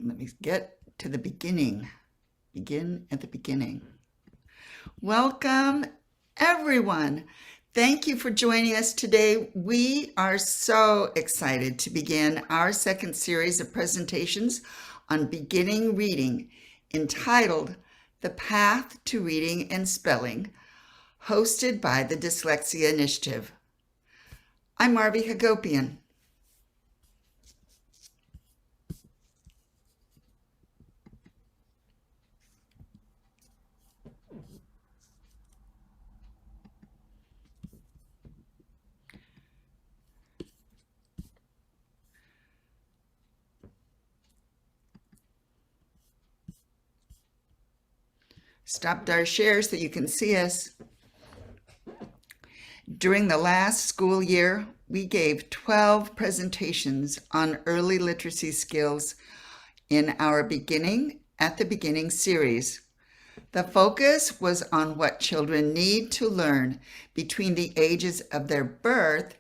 Let me get to the beginning. Begin at the beginning. Welcome, everyone. Thank you for joining us today. We are so excited to begin our second series of presentations on beginning reading, entitled The Path to Reading and Spelling, hosted by the Dyslexia Initiative. I'm Marvi Hagopian. Stopped our share so you can see us. During the last school year, we gave 12 presentations on early literacy skills in our Beginning at the Beginning series. The focus was on what children need to learn between the ages of their birth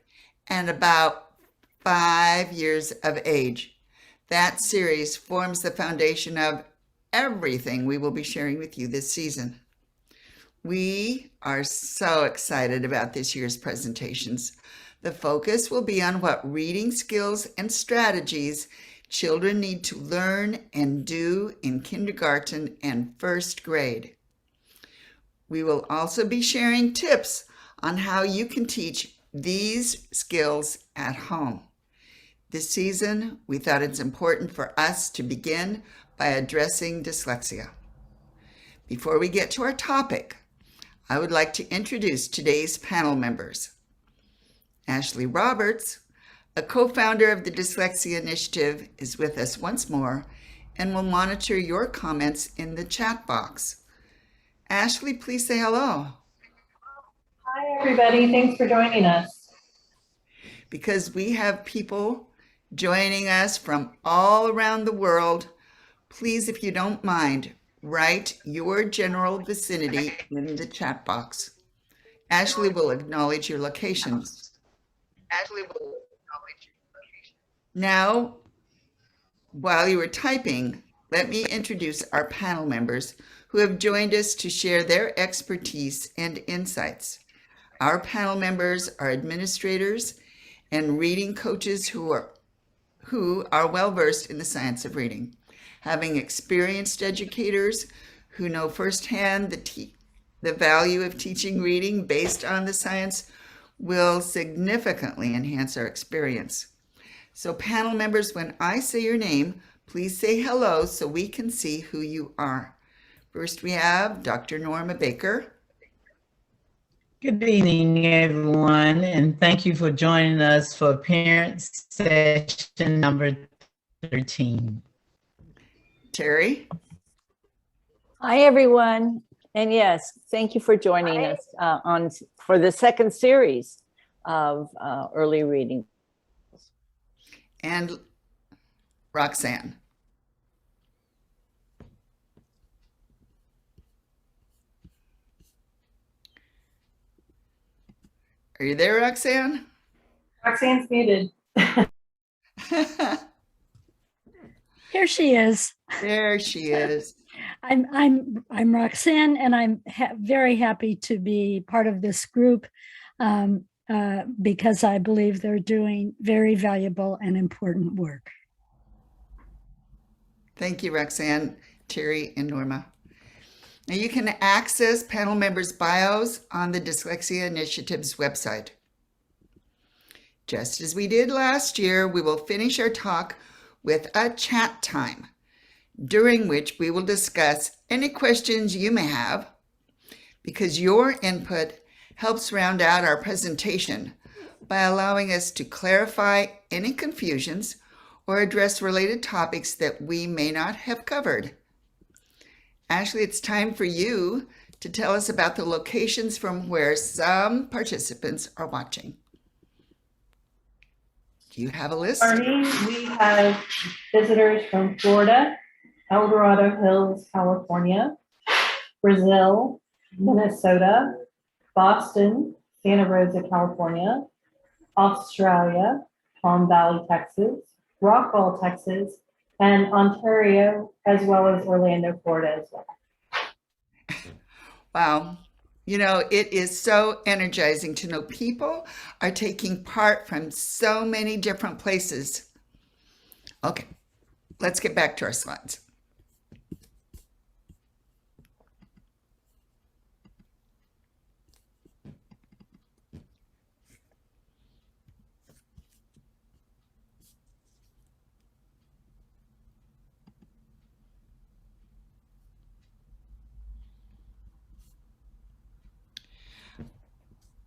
and about 5 years of age. That series forms the foundation of everything we will be sharing with you this season. We are so excited about this year's presentations. The focus will be on what reading skills and strategies children need to learn and do in kindergarten and first grade. We will also be sharing tips on how you can teach these skills at home. This season, we thought it's important for us to begin by addressing dyslexia. Before we get to our topic, I would like to introduce today's panel members. Ashley Roberts, a co-founder of the Dyslexia Initiative, is with us once more and will monitor your comments in the chat box. Ashley, please say hello. Hi, everybody. Thanks for joining us. Because we have people joining us from all around the world, please, if you don't mind, write your general vicinity in the chat box. Ashley will acknowledge your locations. Now, while you are typing, let me introduce our panel members who have joined us to share their expertise and insights. Our panel members are administrators and reading coaches who are well-versed in the science of reading. Having experienced educators who know firsthand the value of teaching reading based on the science will significantly enhance our experience. So panel members, when I say your name, please say hello so we can see who you are. First, we have Dr. Norma Baker. Good evening, everyone, and thank you for joining us for parent session number 13. Terry. Hi, everyone. And yes, thank you for joining us for the second series of early reading. And Roxanne. Are you there, Roxanne? Roxanne's muted. Here she is. There she is. I'm Roxanne, and I'm very happy to be part of this group because I believe they're doing very valuable and important work. Thank you, Roxanne, Terry, and Norma. Now you can access panel members' bios on the Dyslexia Initiative's website. Just as we did last year, we will finish our talk with a chat time, during which we will discuss any questions you may have, because your input helps round out our presentation by allowing us to clarify any confusions or address related topics that we may not have covered. Ashley, it's time for you to tell us about the locations from where some participants are watching. Do you have a list? Starting, we have visitors from Florida, El Dorado Hills, California, Brazil, Minnesota, Boston, Santa Rosa, California, Australia, Palm Valley, Texas, Rockwall, Texas, and Ontario, as well as Orlando, Florida as well. Wow. You know, it is so energizing to know people are taking part from so many different places. Okay, let's get back to our slides.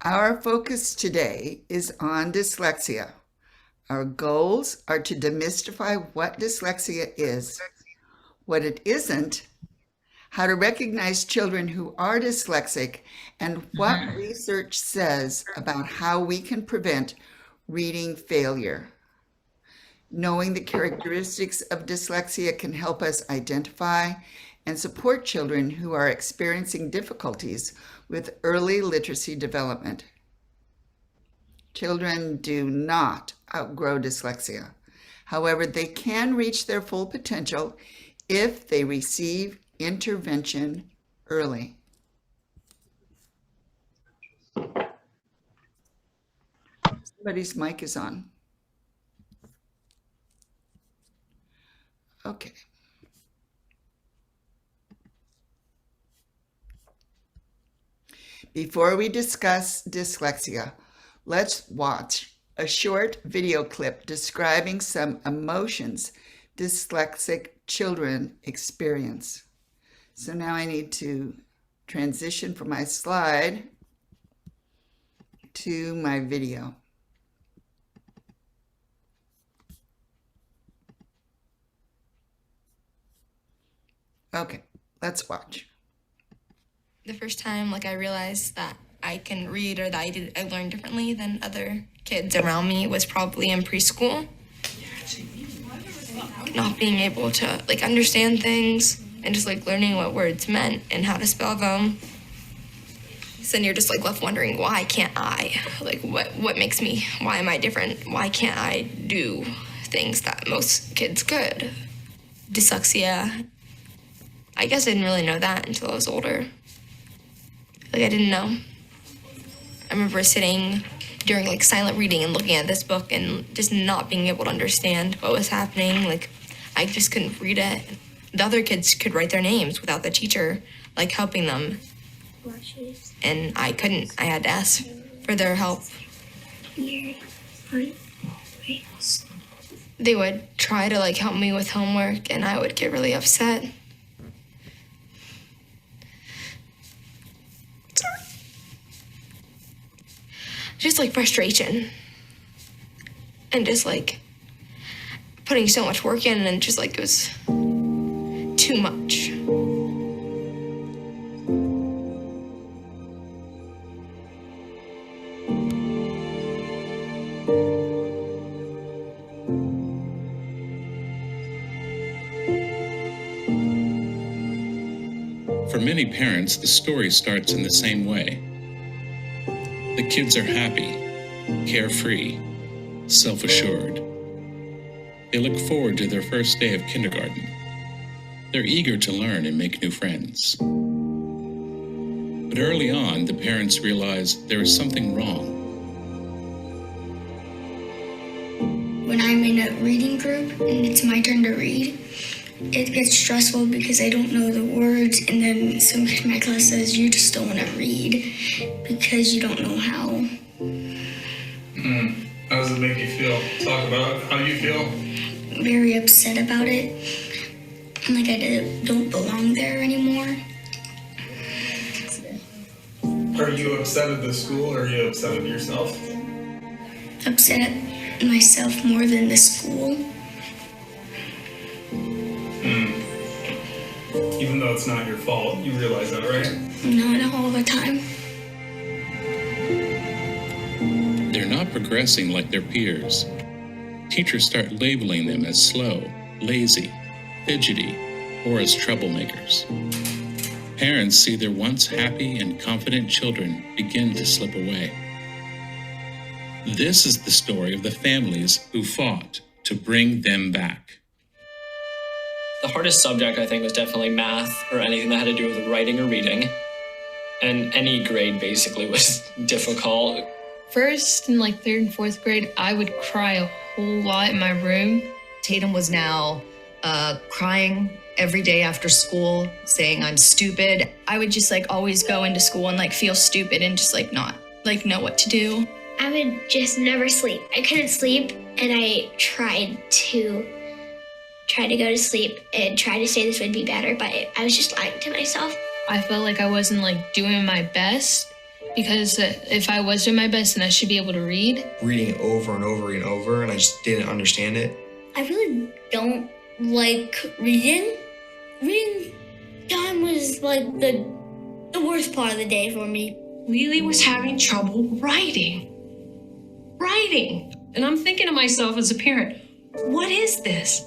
Our focus today is on dyslexia. Our goals are to demystify what dyslexia is, what it isn't, how to recognize children who are dyslexic, and what research says about how we can prevent reading failure. Knowing the characteristics of dyslexia can help us identify and support children who are experiencing difficulties with early literacy development. Children do not outgrow dyslexia. However, they can reach their full potential if they receive intervention early. Somebody's mic is on. Okay. Before we discuss dyslexia, let's watch a short video clip describing some emotions dyslexic children experience. So now I need to transition from my slide to my video. Okay, let's watch. The first time, I realized that I can read or that I learned differently than other kids around me was probably in preschool. Not being able to, understand things and just, learning what words meant and how to spell them. So then you're just, left wondering, why can't I? What makes me, why am I different? Why can't I do things that most kids could? Dyslexia, I guess I didn't really know that until I was older. I didn't know. I remember sitting during silent reading and looking at this book and just not being able to understand what was happening. I just couldn't read it. The other kids could write their names without the teacher helping them. And I couldn't. I had to ask for their help. They would try to help me with homework and I would get really upset. Just frustration and just putting so much work in and just it was too much. For many parents, the story starts in the same way. The kids are happy, carefree, self-assured. They look forward to their first day of kindergarten. They're eager to learn and make new friends. But early on, the parents realize there is something wrong. When I'm in a reading group and it's my turn to read, it gets stressful because I don't know the words, and then some kid in my class says, you just don't want to read because you don't know how. How does it make you feel? Talk about how you feel. Very upset about it. I don't belong there anymore. Are you upset at the school or are you upset at yourself? Upset at myself more than the school. Even though it's not your fault, you realize that, right? Not all the time. They're not progressing like their peers. Teachers start labeling them as slow, lazy, fidgety, or as troublemakers. Parents see their once happy and confident children begin to slip away. This is the story of the families who fought to bring them back. The hardest subject, I think, was definitely math or anything that had to do with writing or reading. And any grade basically was difficult. First, in like 3rd and 4th grade, I would cry a whole lot in my room. Tatum was now crying every day after school, saying I'm stupid. I would just like always go into school and like feel stupid and just like not like know what to do. I would just never sleep. I couldn't sleep, and I tried to go to sleep and try to say this would be better, but I was just lying to myself. I felt like I wasn't like doing my best, because if I was doing my best, then I should be able to read. Reading over and over and over, and I just didn't understand it. I really don't like reading. Reading time was like the worst part of the day for me. Lily was having trouble writing. And I'm thinking to myself as a parent, what is this?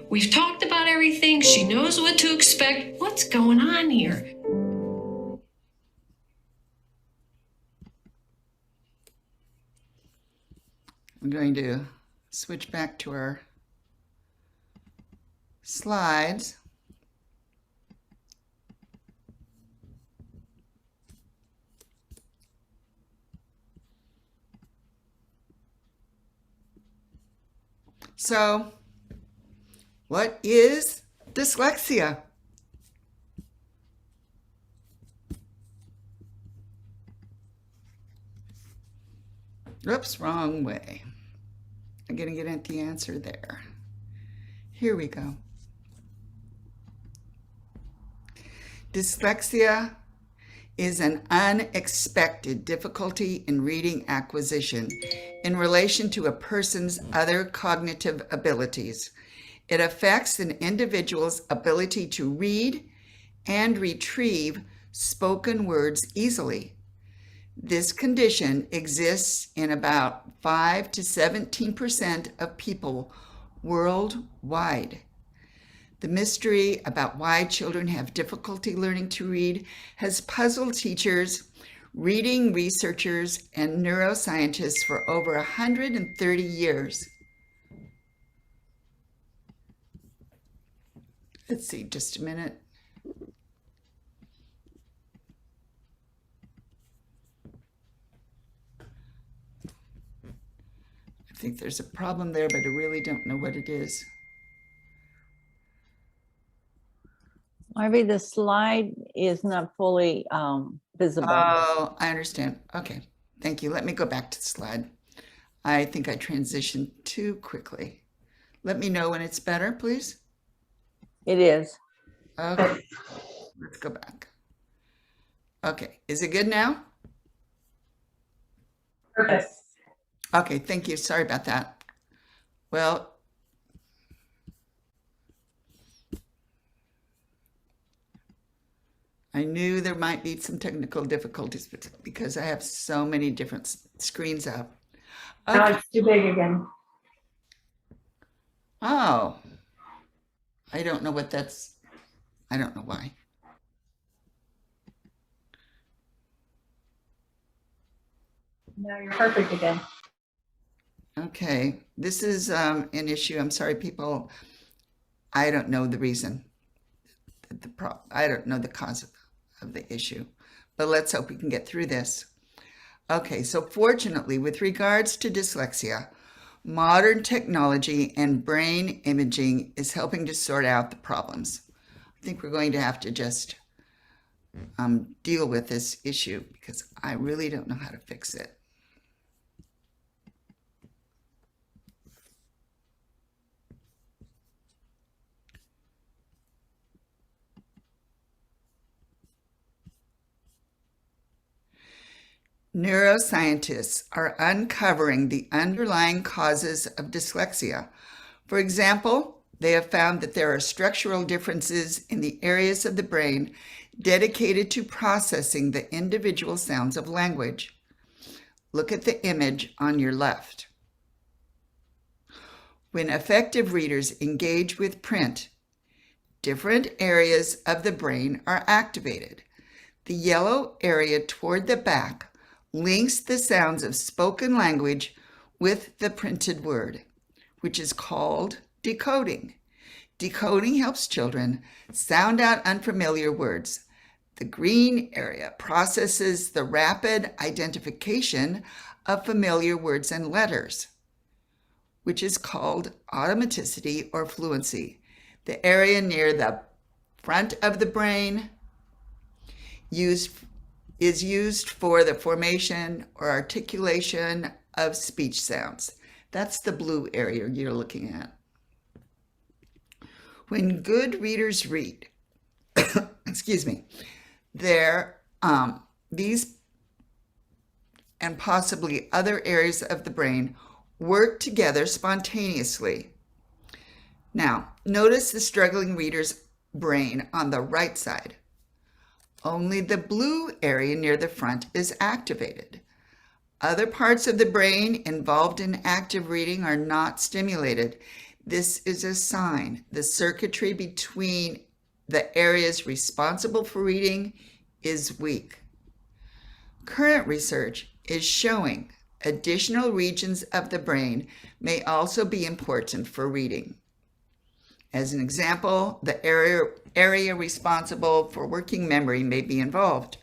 We've talked about everything. She knows what to expect. What's going on here? I'm going to switch back to our slides. So, what is dyslexia? Oops, wrong way. I'm going to get at the answer there. Here we go. Dyslexia is an unexpected difficulty in reading acquisition in relation to a person's other cognitive abilities. It affects an individual's ability to read and retrieve spoken words easily. This condition exists in about 5 to 17% of people worldwide. The mystery about why children have difficulty learning to read has puzzled teachers, reading researchers, and neuroscientists for over 130 years. Let's see, just a minute. I think there's a problem there, but I really don't know what it is. Marvy, the slide is not fully visible. Oh, I understand. Okay, thank you. Let me go back to the slide. I think I transitioned too quickly. Let me know when it's better, please. It is. Okay, let's go back. Okay, is it good now? Perfect. Okay, thank you. Sorry about that. Well, I knew there might be some technical difficulties because I have so many different screens up. Okay. Now it's too big again. Oh, I don't know what that's, I don't know why. Now you're perfect again. Okay, this is an issue. I'm sorry, people. I don't know the reason. I don't know the cause of the issue, but let's hope we can get through this. Okay, so fortunately, with regards to dyslexia, modern technology and brain imaging is helping to sort out the problems. I think we're going to have to just deal with this issue because I really don't know how to fix it. Neuroscientists are uncovering the underlying causes of dyslexia. For example, they have found that there are structural differences in the areas of the brain dedicated to processing the individual sounds of language. Look at the image on your left. When effective readers engage with print, different areas of the brain are activated. The yellow area toward the back links the sounds of spoken language with the printed word, which is called decoding. Decoding helps children sound out unfamiliar words. The green area processes the rapid identification of familiar words and letters, which is called automaticity or fluency. The area near the front of the brain is used for the formation or articulation of speech sounds. That's the blue area you're looking at. When good readers read, excuse me, these and possibly other areas of the brain work together spontaneously. Now, notice the struggling reader's brain on the right side. Only the blue area near the front is activated. Other parts of the brain involved in active reading are not stimulated. This is a sign the circuitry between the areas responsible for reading is weak. Current research is showing additional regions of the brain may also be important for reading. As an example, the area responsible for working memory may be involved.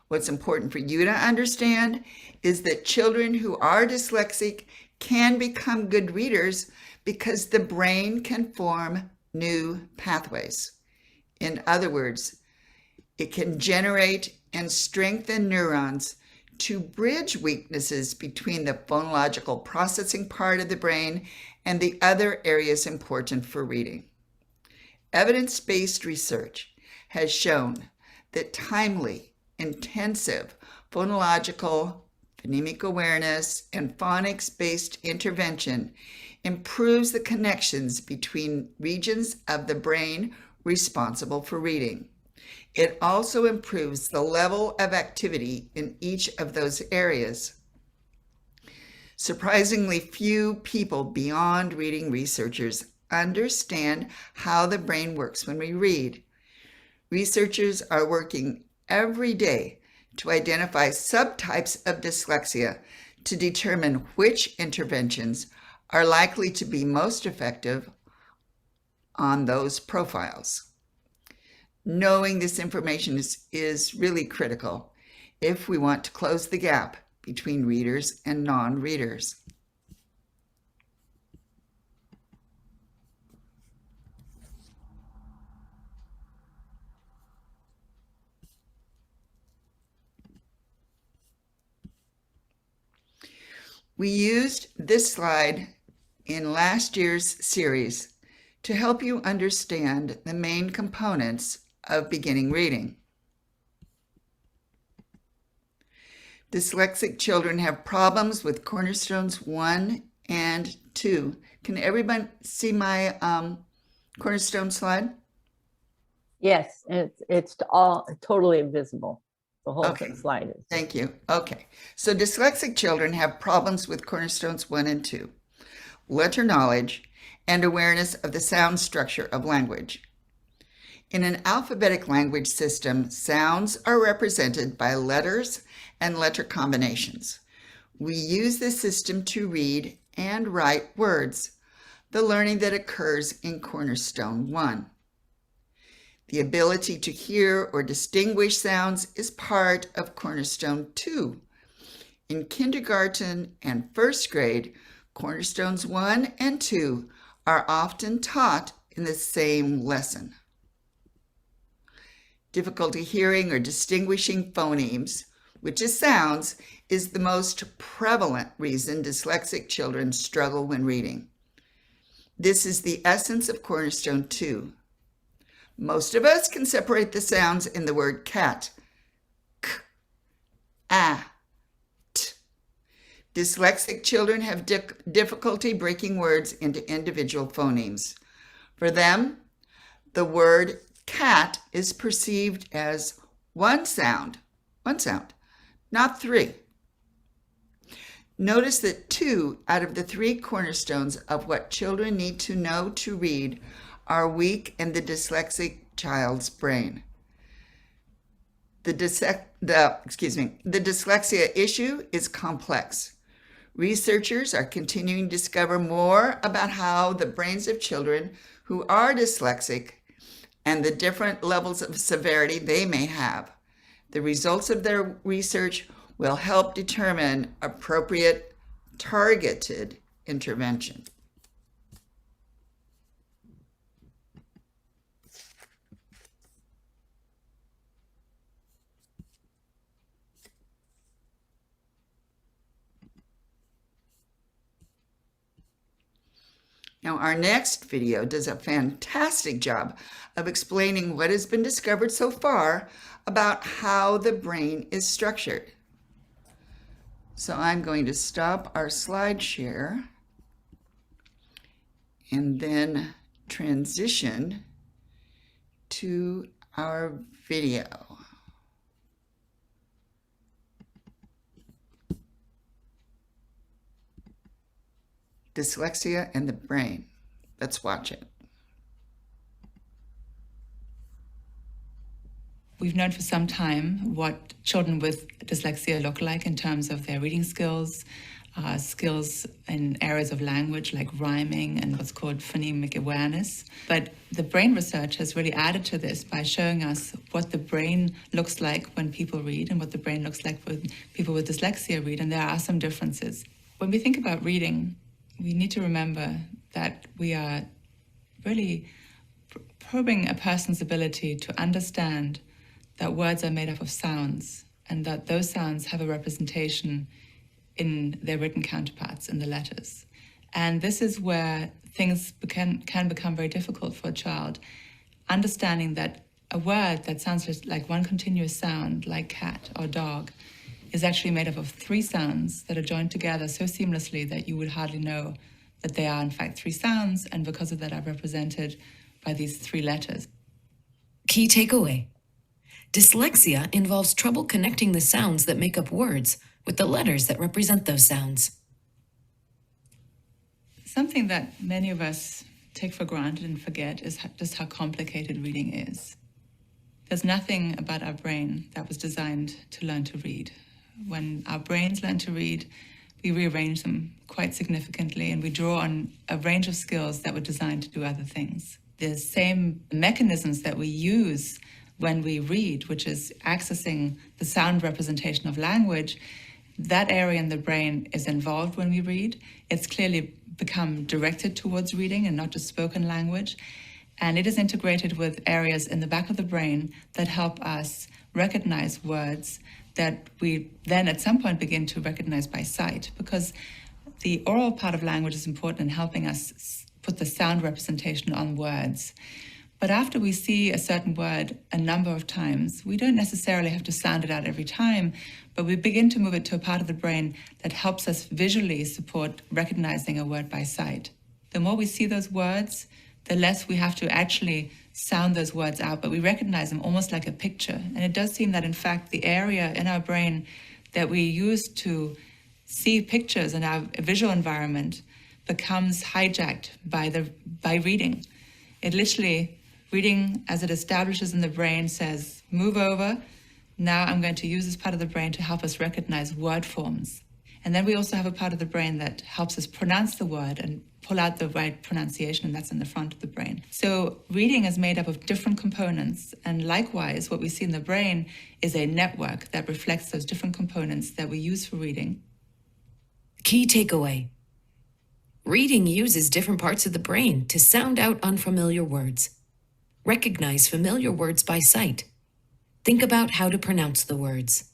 What's important for you to understand is that children who are dyslexic can become good readers because the brain can form new pathways. In other words, it can generate and strengthen neurons to bridge weaknesses between the phonological processing part of the brain and the other areas important for reading. Evidence-based research has shown that timely, intensive phonological, phonemic awareness, and phonics-based intervention improves the connections between regions of the brain responsible for reading. It also improves the level of activity in each of those areas. Surprisingly few people beyond reading researchers understand how the brain works when we read. Researchers are working every day to identify subtypes of dyslexia to determine which interventions are likely to be most effective on those profiles. Knowing this information is really critical if we want to close the gap between readers and non-readers. We used this slide in last year's series to help you understand the main components of beginning reading. Dyslexic children have problems with cornerstones 1 and 2. Can everyone see my cornerstone slide? Yes, it's all totally visible. The whole Okay. slide is. Thank you. Okay. So dyslexic children have problems with cornerstones 1 and 2. Letter knowledge and awareness of the sound structure of language. In an alphabetic language system, sounds are represented by letters and letter combinations. We use this system to read and write words, the learning that occurs in Cornerstone 1. The ability to hear or distinguish sounds is part of Cornerstone 2. In kindergarten and first grade, Cornerstones 1 and 2 are often taught in the same lesson. Difficulty hearing or distinguishing phonemes, which is sounds, is the most prevalent reason dyslexic children struggle when reading. This is the essence of Cornerstone 2. Most of us can separate the sounds in the word cat, k, a, t. Dyslexic children have difficulty breaking words into individual phonemes. For them, the word cat is perceived as one sound, not 3. Notice that 2 out of the 3 cornerstones of what children need to know to read are weak in the dyslexic child's brain. The dyslexia issue is complex. Researchers are continuing to discover more about how the brains of children who are dyslexic and the different levels of severity they may have. The results of their research will help determine appropriate targeted intervention. Now, our next video does a fantastic job of explaining what has been discovered so far about how the brain is structured. So I'm going to stop our slide share and then transition to our video. Dyslexia and the brain. Let's watch it. We've known for some time what children with dyslexia look like in terms of their reading skills, skills in areas of language like rhyming and what's called phonemic awareness. But the brain research has really added to this by showing us what the brain looks like when people read and what the brain looks like when people with dyslexia read, and there are some differences. When we think about reading, we need to remember that we are really probing a person's ability to understand that words are made up of sounds and that those sounds have a representation in their written counterparts in the letters. And this is where things can become very difficult for a child. Understanding that a word that sounds like one continuous sound, like cat or dog, is actually made up of three sounds that are joined together so seamlessly that you would hardly know that they are in fact three sounds, and because of that are represented by these three letters. Key takeaway. Dyslexia involves trouble connecting the sounds that make up words with the letters that represent those sounds. Something that many of us take for granted and forget is just how complicated reading is. There's nothing about our brain that was designed to learn to read. When our brains learn to read, we rearrange them quite significantly and we draw on a range of skills that were designed to do other things. The same mechanisms that we use when we read, which is accessing the sound representation of language, that area in the brain is involved when we read. It's clearly become directed towards reading and not just spoken language. And it is integrated with areas in the back of the brain that help us recognize words that we then at some point begin to recognize by sight, because the oral part of language is important in helping us put the sound representation on words. But after we see a certain word a number of times, we don't necessarily have to sound it out every time, but we begin to move it to a part of the brain that helps us visually support recognizing a word by sight. The more we see those words, the less we have to actually sound those words out, but we recognize them almost like a picture. And it does seem that, in fact, the area in our brain that we use to see pictures in our visual environment becomes hijacked by reading. It literally, reading as it establishes in the brain, says, move over. Now I'm going to use this part of the brain to help us recognize word forms. And then we also have a part of the brain that helps us pronounce the word and pull out the right pronunciation, and that's in the front of the brain. So reading is made up of different components, and likewise, what we see in the brain is a network that reflects those different components that we use for reading. Key takeaway. Reading uses different parts of the brain to sound out unfamiliar words. Recognize familiar words by sight. Think about how to pronounce the words.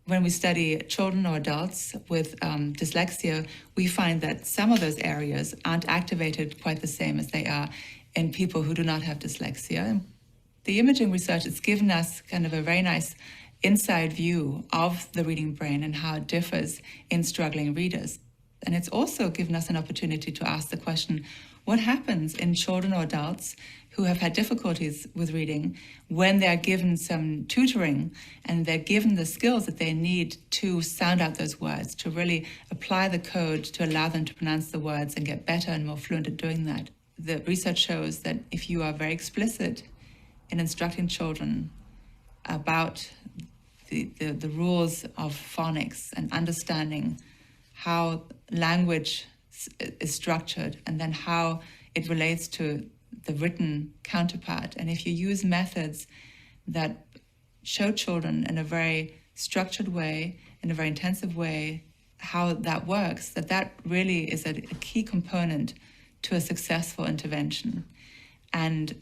When we study children or adults with dyslexia, we find that some of those areas aren't activated quite the same as they are in people who do not have dyslexia. The imaging research has given us kind of a very nice inside view of the reading brain and how it differs in struggling readers. And it's also given us an opportunity to ask the question, what happens in children or adults who have had difficulties with reading when they're given some tutoring and they're given the skills that they need to sound out those words, to really apply the code to allow them to pronounce the words and get better and more fluent at doing that. The research shows that if you are very explicit in instructing children about the rules of phonics and understanding how language is structured and then how it relates to the written counterpart. And if you use methods that show children in a very structured way, in a very intensive way, how that works, that really is a key component to a successful intervention. And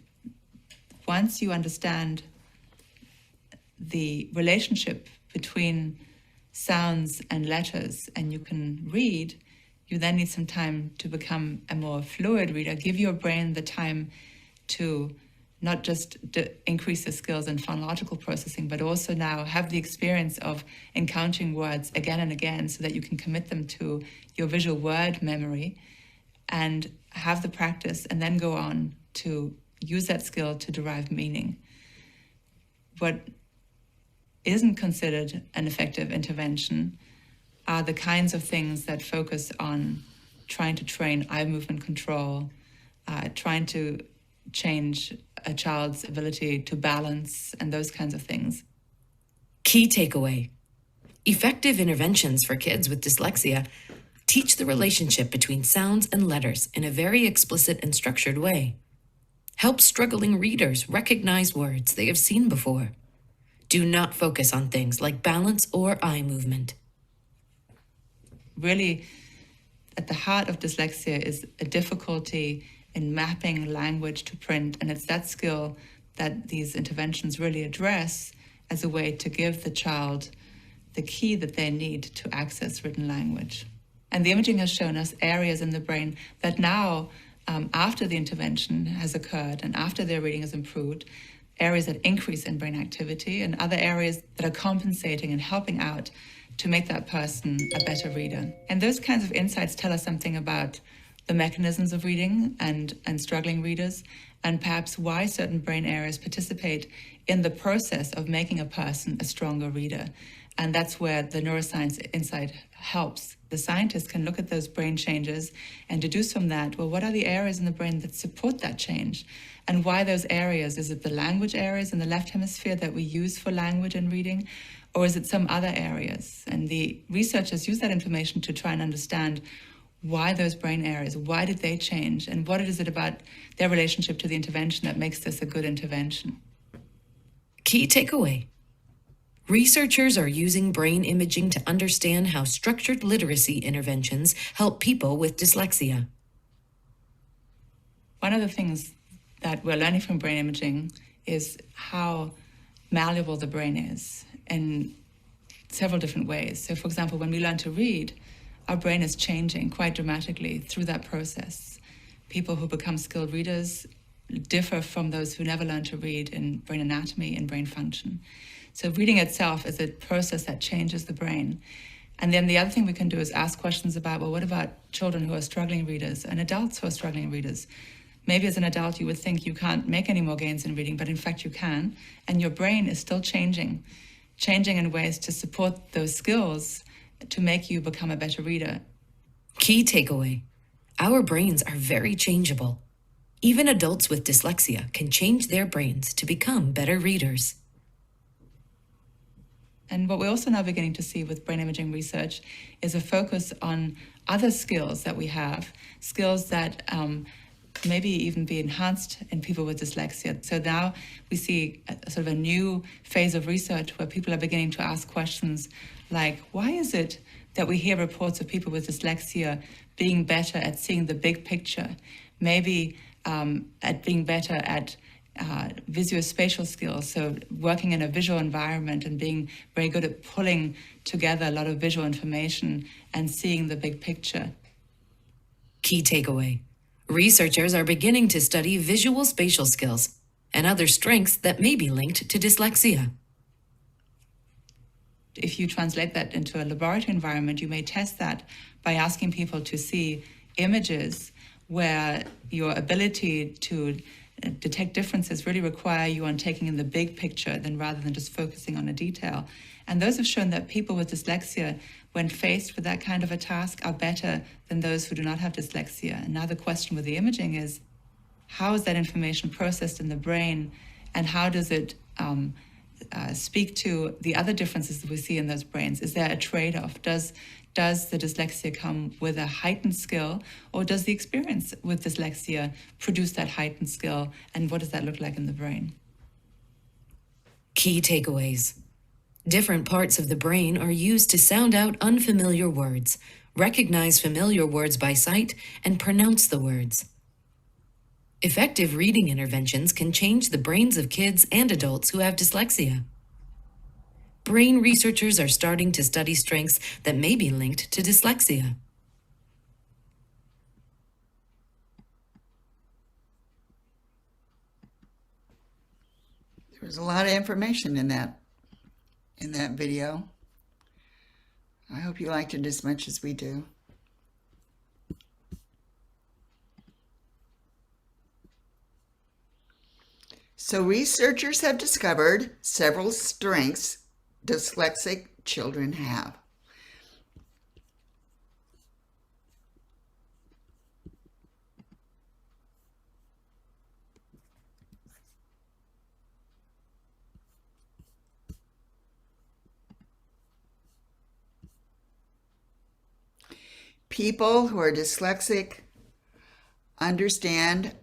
once you understand the relationship between sounds and letters and you can read, you then need some time to become a more fluid reader. Give your brain the time to not just increase the skills in phonological processing, but also now have the experience of encountering words again and again so that you can commit them to your visual word memory and have the practice and then go on to use that skill to derive meaning. What isn't considered an effective intervention are the kinds of things that focus on trying to train eye movement control, trying to change a child's ability to balance, and those kinds of things. Key takeaway: effective interventions for kids with dyslexia teach the relationship between sounds and letters in a very explicit and structured way. Help struggling readers recognize words they have seen before. Do not focus on things like balance or eye movement. Really, at the heart of dyslexia is a difficulty in mapping language to print, and it's that skill that these interventions really address as a way to give the child the key that they need to access written language. And the imaging has shown us areas in the brain that now, after the intervention has occurred and after their reading has improved, areas that increase in brain activity and other areas that are compensating and helping out to make that person a better reader. And those kinds of insights tell us something about the mechanisms of reading and struggling readers, and perhaps why certain brain areas participate in the process of making a person a stronger reader. And that's where the neuroscience insight helps. The scientists can look at those brain changes and deduce from that, well, what are the areas in the brain that support that change? And why those areas? Is it the language areas in the left hemisphere that we use for language and reading? Or is it some other areas? And the researchers use that information to try and understand why those brain areas, why did they change? And what is it about their relationship to the intervention that makes this a good intervention? Key takeaway: researchers are using brain imaging to understand how structured literacy interventions help people with dyslexia. One of the things that we're learning from brain imaging is how malleable the brain is in several different ways. So, for example, when we learn to read, our brain is changing quite dramatically through that process. People who become skilled readers differ from those who never learn to read in brain anatomy and brain function. So reading itself is a process that changes the brain. And then the other thing we can do is ask questions about, well, what about children who are struggling readers and adults who are struggling readers? Maybe as an adult you would think you can't make any more gains in reading, but in fact you can. And your brain is still changing in ways to support those skills to make you become a better reader. Key takeaway: our brains are very changeable. Even adults with dyslexia can change their brains to become better readers. And what we're also now beginning to see with brain imaging research is a focus on other skills that we have, skills that maybe even be enhanced in people with dyslexia. So now we see a sort of a new phase of research where people are beginning to ask questions like, why is it that we hear reports of people with dyslexia being better at seeing the big picture, maybe at being better at visuospatial skills, so working in a visual environment and being very good at pulling together a lot of visual information and seeing the big picture. Key takeaway: researchers are beginning to study visual spatial skills and other strengths that may be linked to dyslexia. If you translate that into a laboratory environment, you may test that by asking people to see images where your ability to detect differences really require you on taking in the big picture rather than just focusing on a detail. And those have shown that people with dyslexia, when faced with that kind of a task, are better than those who do not have dyslexia. And now the question with the imaging is, how is that information processed in the brain, and how does it speak to the other differences that we see in those brains. Is there a trade-off? Does the dyslexia come with a heightened skill, or does the experience with dyslexia produce that heightened skill, and what does that look like in the brain? Key takeaways. Different parts of the brain are used to sound out unfamiliar words, recognize familiar words by sight, and pronounce the words. Effective reading interventions can change the brains of kids and adults who have dyslexia. Brain researchers are starting to study strengths that may be linked to dyslexia. There was a lot of information in that video. I hope you liked it as much as we do. So researchers have discovered several strengths dyslexic children have. People who are dyslexic understand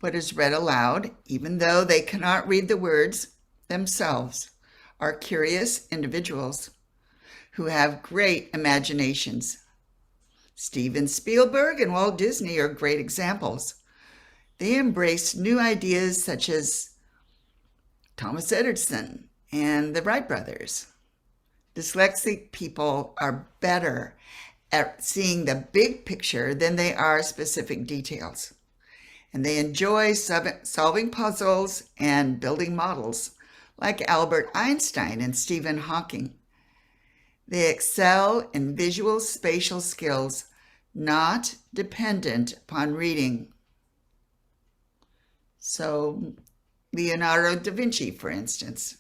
what is read aloud, even though they cannot read the words themselves, are curious individuals who have great imaginations. Steven Spielberg and Walt Disney are great examples. They embrace new ideas such as Thomas Edison and the Wright brothers. Dyslexic people are better at seeing the big picture than they are specific details. And they enjoy solving puzzles and building models like Albert Einstein and Stephen Hawking. They excel in visual spatial skills not dependent upon reading. So Leonardo da Vinci, for instance.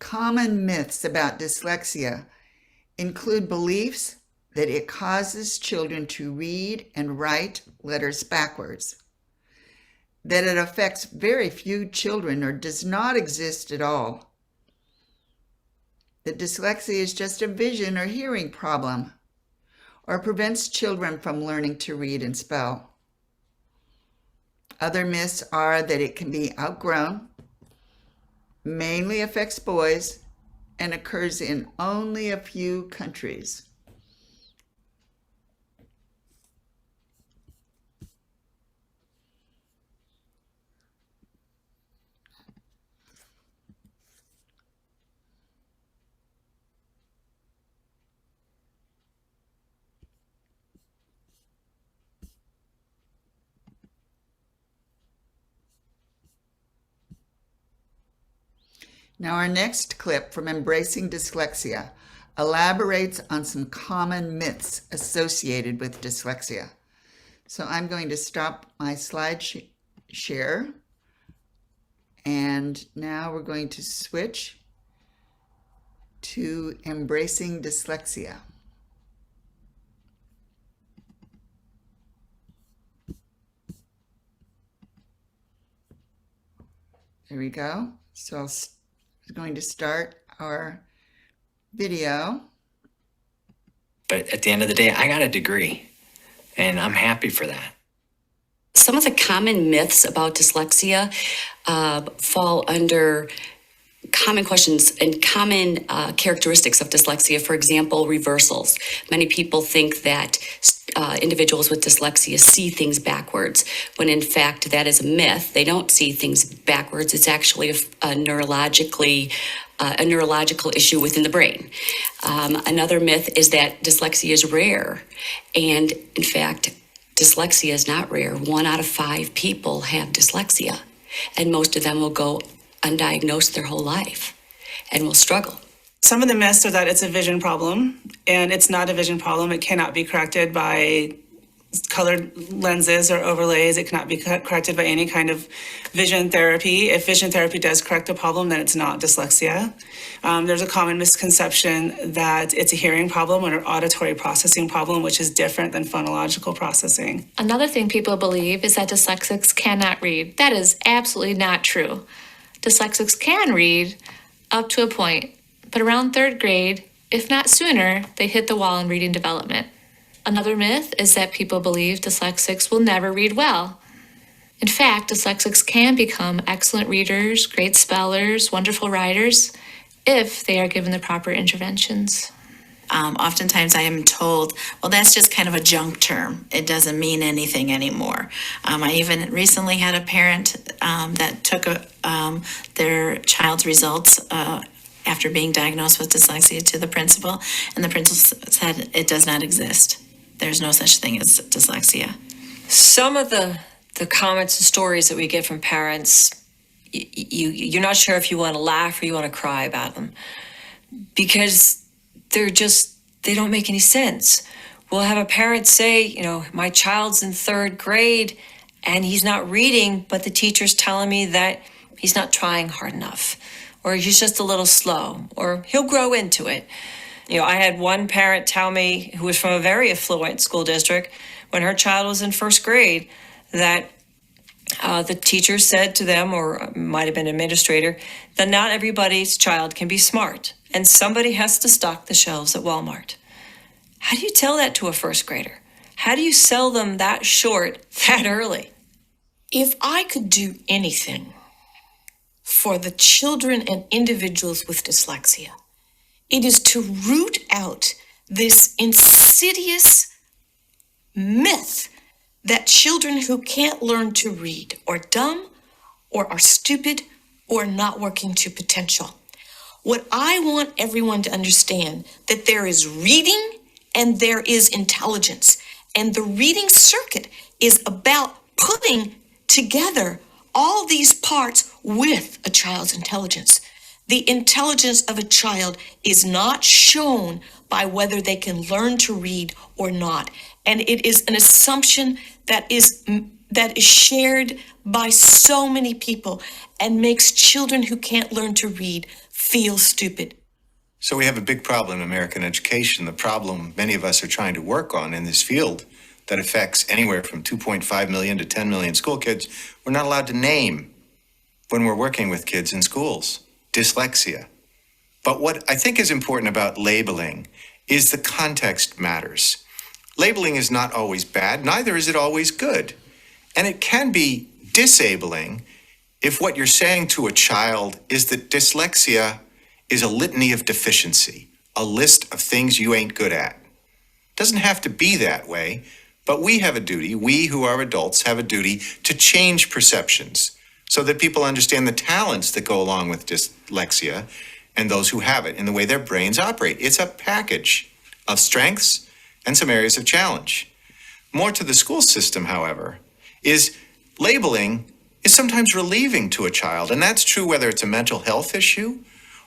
Common myths about dyslexia include beliefs that it causes children to read and write letters backwards, that it affects very few children or does not exist at all, that dyslexia is just a vision or hearing problem, or prevents children from learning to read and spell. Other myths are that it can be outgrown, mainly affects boys, and occurs in only a few countries. Now our next clip from Embracing Dyslexia elaborates on some common myths associated with dyslexia. So I'm going to stop my slide share, and now we're going to switch to Embracing Dyslexia. There we go. So I'm going to start our video. But at the end of the day, I got a degree, and I'm happy for that. Some of the common myths about dyslexia fall under common questions and common characteristics of dyslexia. For example, reversals. Many people think that individuals with dyslexia see things backwards, when in fact that is a myth. They don't see things backwards. It's actually a neurological issue within the brain. Another myth is that dyslexia is rare, and in fact, dyslexia is not rare. 1 out of 5 people have dyslexia, and most of them will go undiagnosed their whole life and will struggle. Some of the myths are that it's a vision problem, and it's not a vision problem. It cannot be corrected by colored lenses or overlays. It cannot be corrected by any kind of vision therapy. If vision therapy does correct the problem, then it's not dyslexia. There's a common misconception that it's a hearing problem or an auditory processing problem, which is different than phonological processing. Another thing people believe is that dyslexics cannot read. That is absolutely not true. Dyslexics can read up to a point, but around third grade, if not sooner, they hit the wall in reading development. Another myth is that people believe dyslexics will never read well. In fact, dyslexics can become excellent readers, great spellers, wonderful writers, if they are given the proper interventions. Oftentimes I am told, well, that's just kind of a junk term. It doesn't mean anything anymore. I even recently had a parent that took their child's results after being diagnosed with dyslexia to the principal, and the principal said it does not exist. There's no such thing as dyslexia. Some of the comments and stories that we get from parents, you're not sure if you want to laugh or you want to cry about them because they don't make any sense. We'll have a parent say, my child's in third grade and he's not reading, but the teacher's telling me that he's not trying hard enough, or he's just a little slow, or he'll grow into it. I had one parent tell me, who was from a very affluent school district, when her child was in first grade, that the teacher said to them, or it might have been an administrator, that not everybody's child can be smart, and somebody has to stock the shelves at Walmart. How do you tell that to a first grader? How do you sell them that short, that early? If I could do anything for the children and individuals with dyslexia, it is to root out this insidious myth that children who can't learn to read are dumb or are stupid or not working to potential. What I want everyone to understand, that there is reading and there is intelligence. And the reading circuit is about putting together all these parts with a child's intelligence. The intelligence of a child is not shown by whether they can learn to read or not. And it is an assumption that is shared by so many people and makes children who can't learn to read feel stupid. So we have a big problem in American education. The problem many of us are trying to work on in this field that affects anywhere from 2.5 million to 10 million school kids, we're not allowed to name when we're working with kids in schools. Dyslexia. But what I think is important about labeling is the context matters. Labeling is not always bad, neither is it always good. And it can be disabling if what you're saying to a child is that dyslexia is a litany of deficiency, a list of things you ain't good at. It doesn't have to be that way, but we have a duty, we who are adults have a duty to change perceptions so that people understand the talents that go along with dyslexia and those who have it in the way their brains operate. It's a package of strengths and some areas of challenge. More to the school system, however, is labeling is sometimes relieving to a child, and that's true whether it's a mental health issue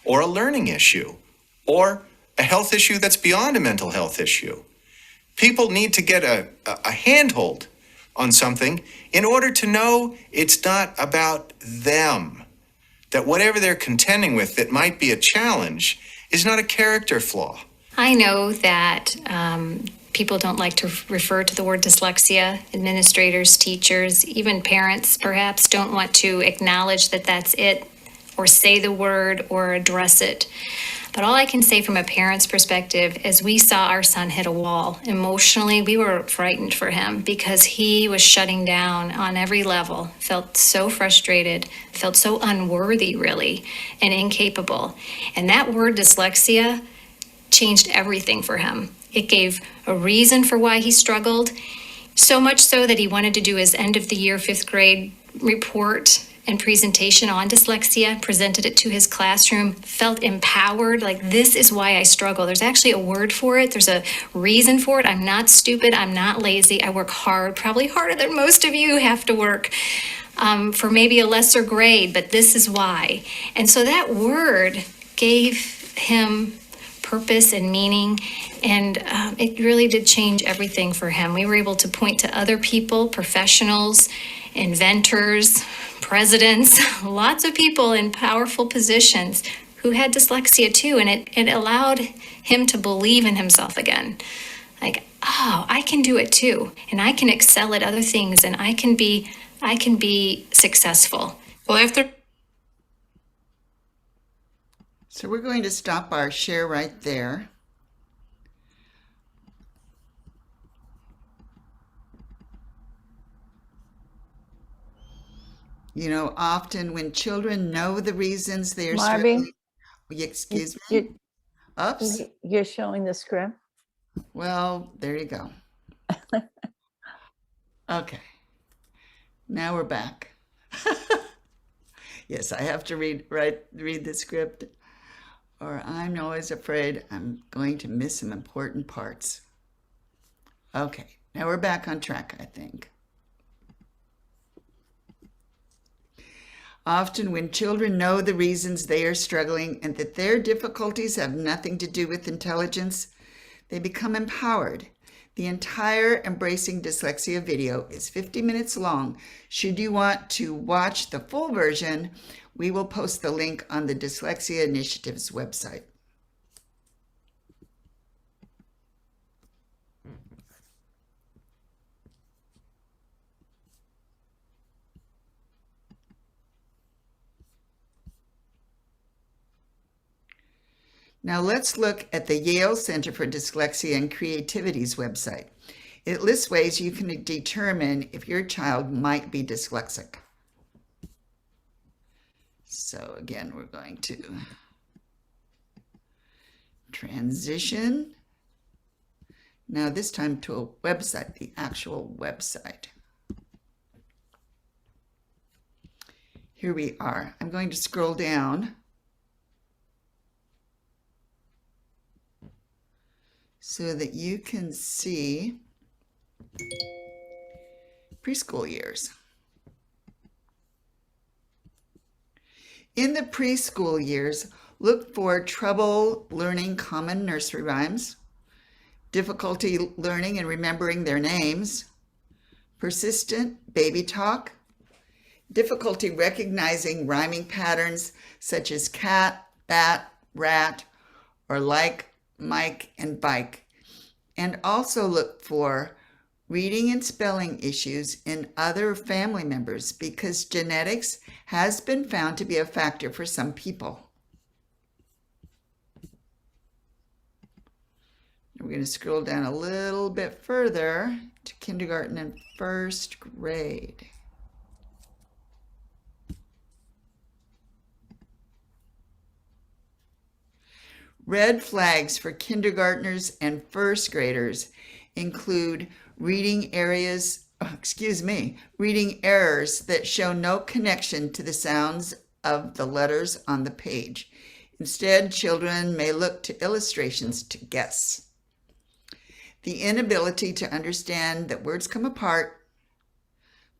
or a learning issue or a health issue that's beyond a mental health issue. People need to get a handhold on something in order to know it's not about them, that whatever they're contending with that might be a challenge is not a character flaw. I know that people don't like to refer to the word dyslexia. Administrators, teachers, even parents perhaps don't want to acknowledge that that's it, or say the word or address it. But all I can say from a parent's perspective is we saw our son hit a wall. Emotionally, we were frightened for him because he was shutting down on every level, felt so frustrated, felt so unworthy, really, and incapable. And that word dyslexia changed everything for him. It gave a reason for why he struggled, so much so that he wanted to do his end of the year 5th grade report and presentation on dyslexia, presented it to his classroom, felt empowered, like this is why I struggle. There's actually a word for it. There's a reason for it. I'm not stupid. I'm not lazy. I work hard, probably harder than most of you have to work for maybe a lesser grade, but this is why. And so that word gave him purpose and meaning. And it really did change everything for him. We were able to point to other people, professionals, inventors, presidents, lots of people in powerful positions who had dyslexia too. And it allowed him to believe in himself again. Like, oh, I can do it too. And I can excel at other things, and I can be successful. Well, after So we're going to stop our share right there. You know, often when children know the reasons they are Marby? struggling, excuse me? Oops. You're showing the script? Well, there you go. Okay. Now we're back. Yes, I have to read the script, or I'm always afraid I'm going to miss some important parts. Okay, now we're back on track, I think. Often when children know the reasons they are struggling and that their difficulties have nothing to do with intelligence, they become empowered. The entire Embracing Dyslexia video is 50 minutes long. Should you want to watch the full version, we will post the link on the Dyslexia Initiative's website. Now let's look at the Yale Center for Dyslexia and Creativity's website. It lists ways you can determine if your child might be dyslexic. So again, we're going to transition. Now this time to a website, the actual website. Here we are. I'm going to scroll down so that you can see preschool years. In the preschool years, look for trouble learning common nursery rhymes, difficulty learning and remembering their names, persistent baby talk, difficulty recognizing rhyming patterns such as cat, bat, rat, or like, Mike, and bike. And also look for reading and spelling issues in other family members because genetics has been found to be a factor for some people. We're going to scroll down a little bit further to kindergarten and first grade. Red flags for kindergartners and first graders include reading errors that show no connection to the sounds of the letters on the page. Instead, children may look to illustrations to guess. The inability to understand that words come apart,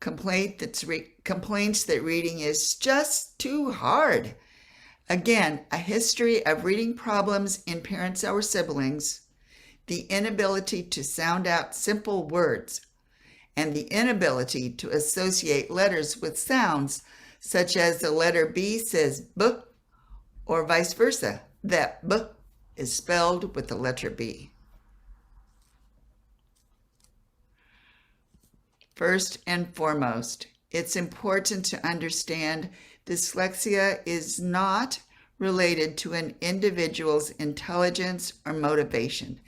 complaints that reading is just too hard. Again, a history of reading problems in parents or siblings, the inability to sound out simple words, and the inability to associate letters with sounds, such as the letter B says B, or vice versa, that B is spelled with the letter B. First and foremost, it's important to understand dyslexia is not related to an individual's intelligence or motivation.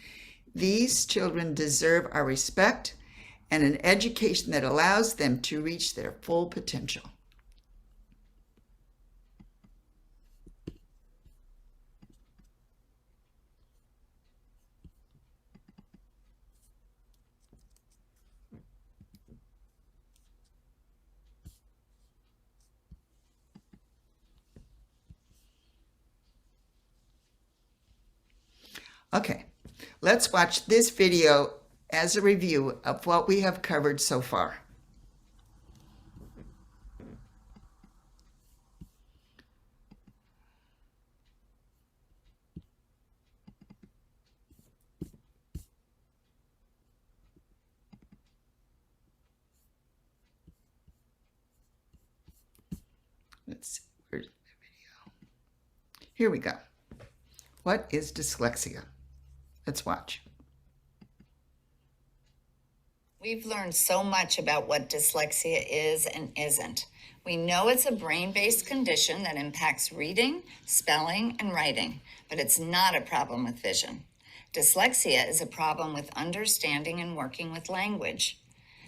These children deserve our respect and an education that allows them to reach their full potential. Okay, let's watch this video as a review of what we have covered so far. Here we go. What is dyslexia? Let's watch. We've learned so much about what dyslexia is and isn't. We know it's a brain-based condition that impacts reading, spelling, and writing, but it's not a problem with vision. Dyslexia is a problem with understanding and working with language.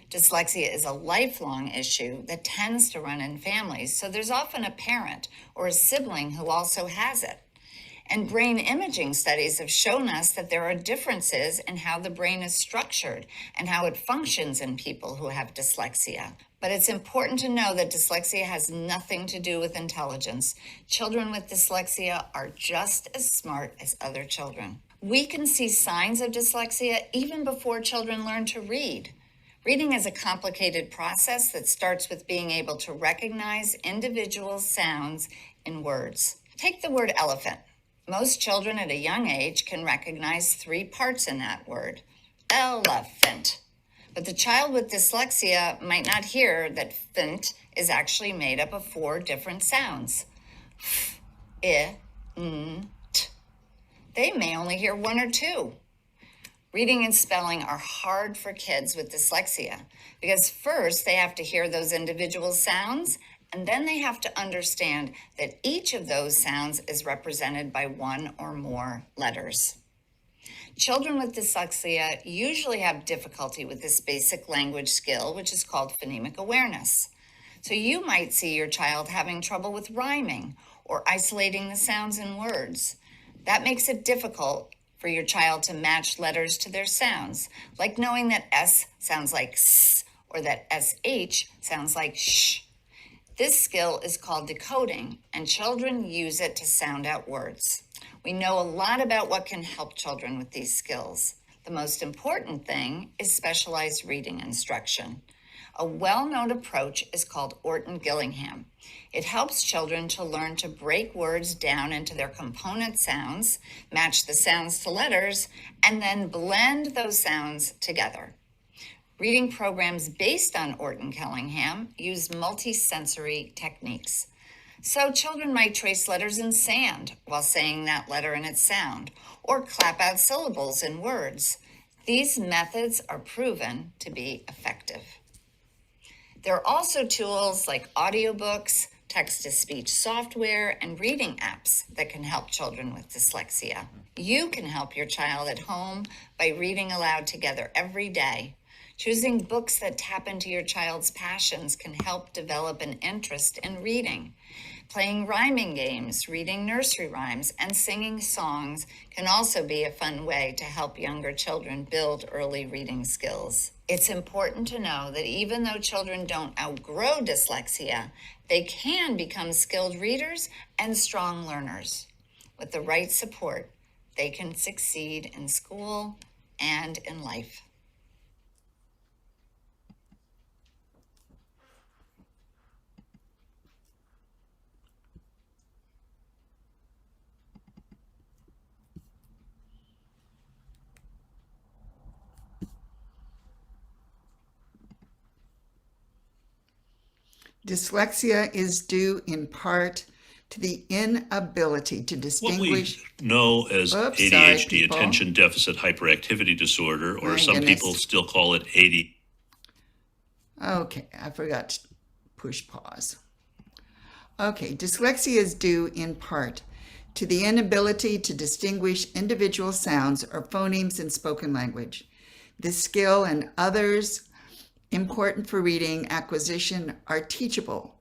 Dyslexia is a lifelong issue that tends to run in families, so there's often a parent or a sibling who also has it. And brain imaging studies have shown us that there are differences in how the brain is structured and how it functions in people who have dyslexia. But it's important to know that dyslexia has nothing to do with intelligence. Children with dyslexia are just as smart as other children. We can see signs of dyslexia even before children learn to read. Reading is a complicated process that starts with being able to recognize individual sounds in words. Take the word elephant. Most children at a young age can recognize 3 parts in that word. Elephant. But the child with dyslexia might not hear that "fint" is actually made up of 4 different sounds. F, I, N, T. They may only hear 1 or 2. Reading and spelling are hard for kids with dyslexia because first they have to hear those individual sounds, and then they have to understand that each of those sounds is represented by 1 or more letters. Children with dyslexia usually have difficulty with this basic language skill, which is called phonemic awareness. So you might see your child having trouble with rhyming or isolating the sounds in words. That makes it difficult for your child to match letters to their sounds, like knowing that S sounds like S or that SH sounds like sh. This skill is called decoding, and children use it to sound out words. We know a lot about what can help children with these skills. The most important thing is specialized reading instruction. A well-known approach is called Orton-Gillingham. It helps children to learn to break words down into their component sounds, match the sounds to letters, and then blend those sounds together. Reading programs based on Orton-Gillingham use multisensory techniques. So children might trace letters in sand while saying that letter and its sound, or clap out syllables in words. These methods are proven to be effective. There are also tools like audiobooks, text-to-speech software, and reading apps that can help children with dyslexia. You can help your child at home by reading aloud together every day. Choosing books that tap into your child's passions can help develop an interest in reading. Playing rhyming games, reading nursery rhymes, and singing songs can also be a fun way to help younger children build early reading skills. It's important to know that even though children don't outgrow dyslexia, they can become skilled readers and strong learners. With the right support, they can succeed in school and in life. Dyslexia is due in part to the inability to distinguish. What we know as ADHD, attention deficit hyperactivity disorder, or some people still call it AD. Okay, I forgot to push pause. Okay, dyslexia is due in part to the inability to distinguish individual sounds or phonemes in spoken language. This skill and others important for reading acquisition are teachable.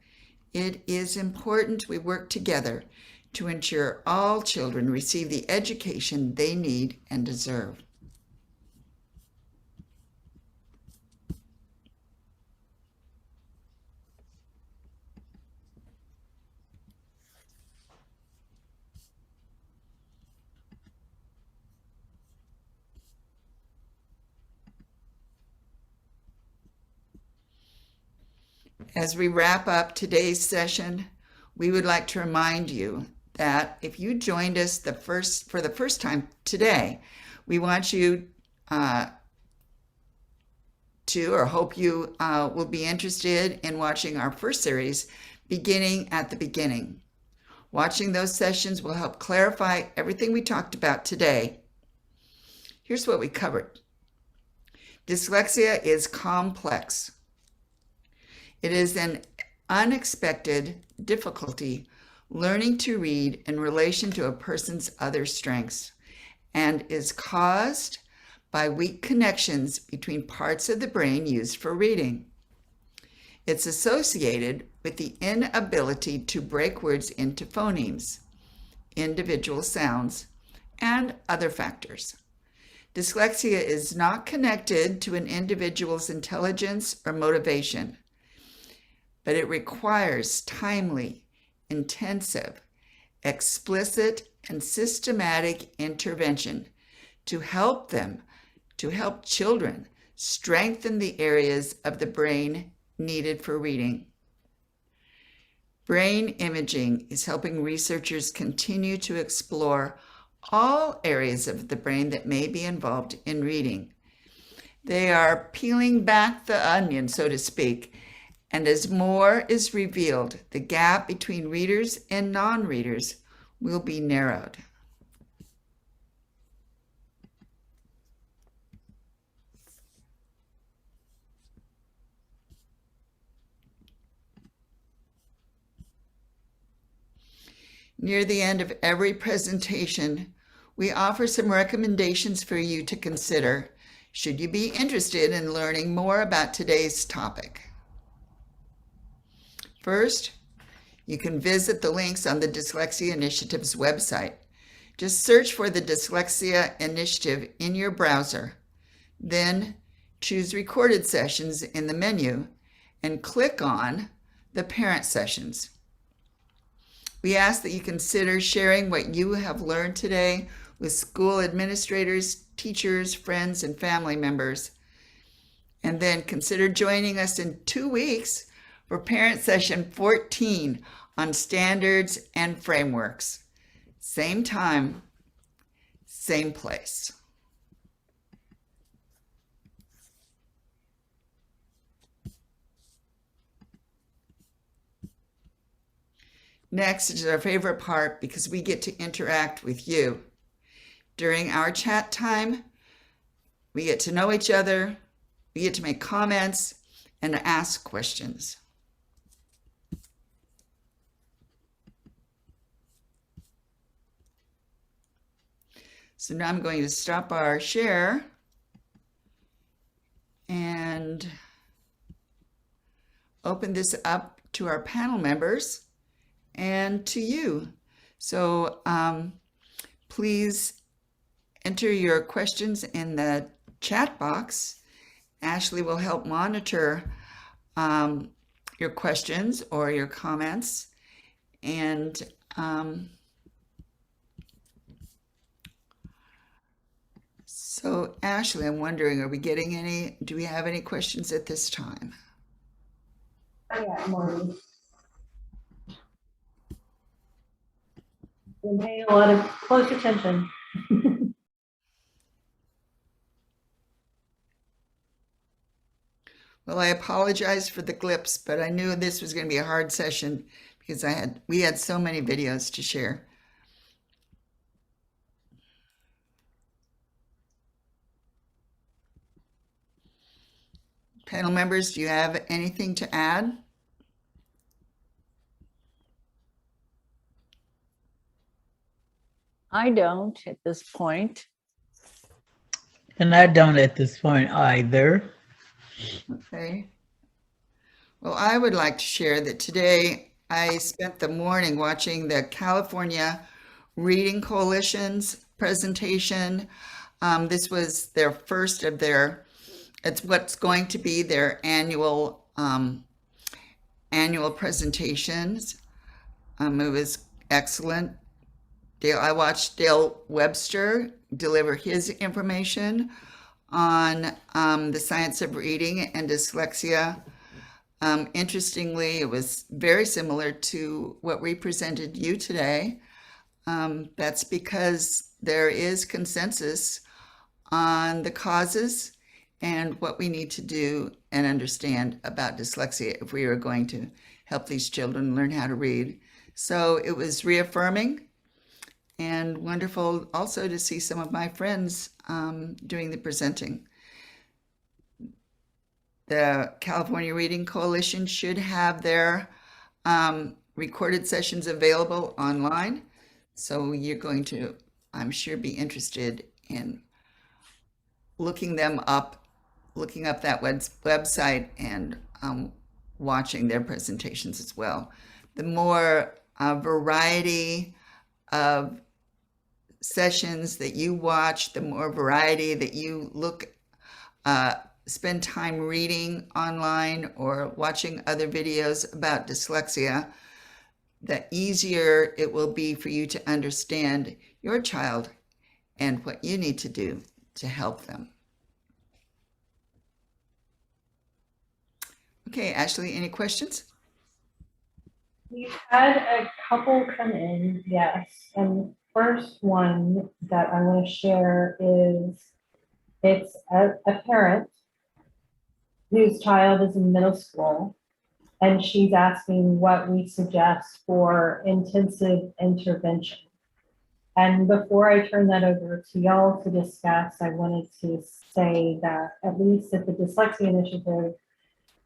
It is important we work together to ensure all children receive the education they need and deserve. As we wrap up today's session, we would like to remind you that if you joined us for the first time today, we want you hope you will be interested in watching our first series, Beginning at the Beginning. Watching those sessions will help clarify everything we talked about today. Here's what we covered. Dyslexia is complex. It is an unexpected difficulty learning to read in relation to a person's other strengths and is caused by weak connections between parts of the brain used for reading. It's associated with the inability to break words into phonemes, individual sounds, and other factors. Dyslexia is not connected to an individual's intelligence or motivation, but it requires timely, intensive, explicit, and systematic intervention to help children strengthen the areas of the brain needed for reading. Brain imaging is helping researchers continue to explore all areas of the brain that may be involved in reading. They are peeling back the onion, so to speak, and as more is revealed, the gap between readers and non-readers will be narrowed. Near the end of every presentation, we offer some recommendations for you to consider should you be interested in learning more about today's topic. First, you can visit the links on the Dyslexia Initiative's website. Just search for the Dyslexia Initiative in your browser. Then choose Recorded Sessions in the menu and click on the Parent Sessions. We ask that you consider sharing what you have learned today with school administrators, teachers, friends, and family members. And then consider joining us in 2 weeks for Parent Session 14 on standards and frameworks. Same time, same place. Next is our favorite part because we get to interact with you. During our chat time, we get to know each other, we get to make comments, and ask questions. So now I'm going to stop our share and open this up to our panel members and to you. So please enter your questions in the chat box. Ashley will help monitor your questions or your comments. And so Ashley, I'm wondering, do we have any questions at this time? Yeah, Maureen. I'm paying a lot of close attention. Well, I apologize for the glips, but I knew this was going to be a hard session because we had so many videos to share. Panel members, do you have anything to add? I don't at this point. And I don't at this point either. Okay. Well, I would like to share that today I spent the morning watching the California Reading Coalition's presentation. This was their first of it's what's going to be their annual presentations. It was excellent. I watched Dale Webster deliver his information on the science of reading and dyslexia. Interestingly, it was very similar to what we presented you today. That's because there is consensus on the causes and what we need to do and understand about dyslexia if we are going to help these children learn how to read. So it was reaffirming and wonderful also to see some of my friends doing the presenting. The California Reading Coalition should have their recorded sessions available online. So you're going to, I'm sure, be interested in looking up that website and watching their presentations as well. The more variety of sessions that you watch, the more variety that you spend time reading online or watching other videos about dyslexia, the easier it will be for you to understand your child and what you need to do to help them. Okay, Ashley, any questions? We've had a couple come in, yes. And the first one that I want to share is it's a parent whose child is in middle school, and she's asking what we suggest for intensive intervention. And before I turn that over to y'all to discuss, I wanted to say that at least at the Dyslexia Initiative,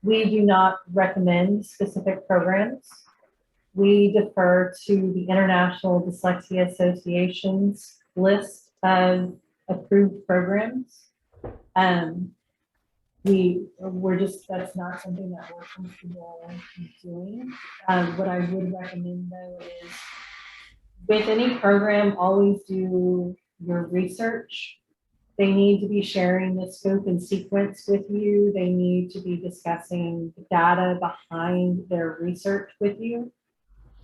we do not recommend specific programs. We defer to the International Dyslexia Association's list of approved programs. That's not something that we're comfortable doing. What I would recommend though is with any program, always do your research. They need to be sharing the scope and sequence with you. They need to be discussing the data behind their research with you.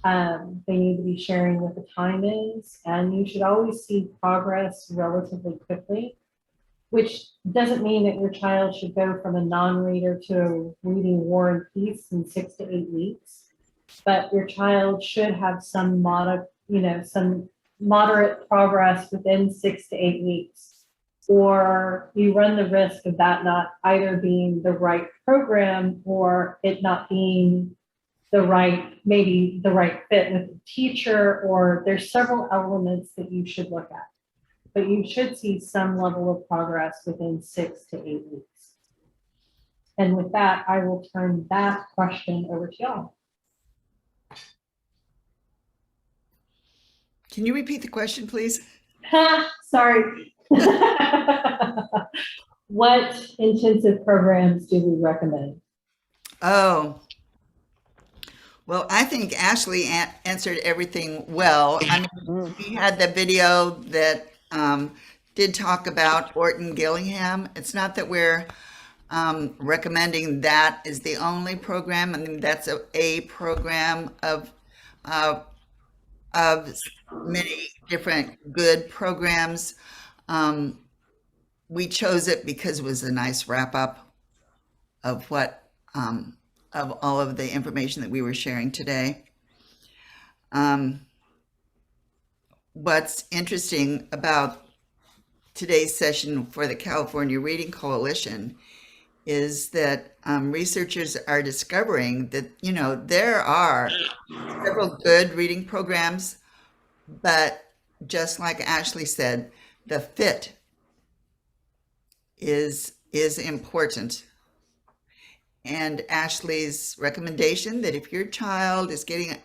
They need to be sharing what the time is, and you should always see progress relatively quickly, which doesn't mean that your child should go from a non-reader to reading War and Peace in 6 to 8 weeks, but your child should have some moderate progress within 6 to 8 weeks, or you run the risk of that not either being the right program or it not being maybe the right fit with the teacher, or there's several elements that you should look at. But you should see some level of progress within 6 to 8 weeks. And with that, I will turn that question over to y'all. Can you repeat the question, please? Sorry. What intensive programs do we recommend? Oh, well, I think Ashley answered everything well. I mean, we had the video that did talk about Orton Gillingham. It's not that we're recommending that is the only program. I mean, that's a program of many different good programs. We chose it because it was a nice wrap up of of all of the information that we were sharing today. What's interesting about today's session for the California Reading Coalition is that researchers are discovering that, there are several good reading programs, but just like Ashley said, the fit is important. And Ashley's recommendation that if your child is getting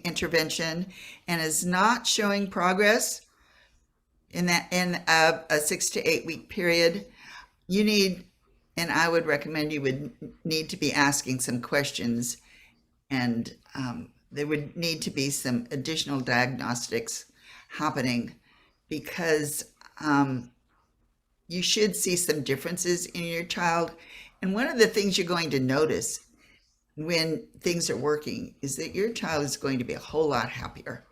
intervention and is not showing progress in a 6 to 8 week period, I would recommend you would need to be asking some questions, and there would need to be some additional diagnostics happening, because you should see some differences in your child. And one of the things you're going to notice when things are working is that your child is going to be a whole lot happier.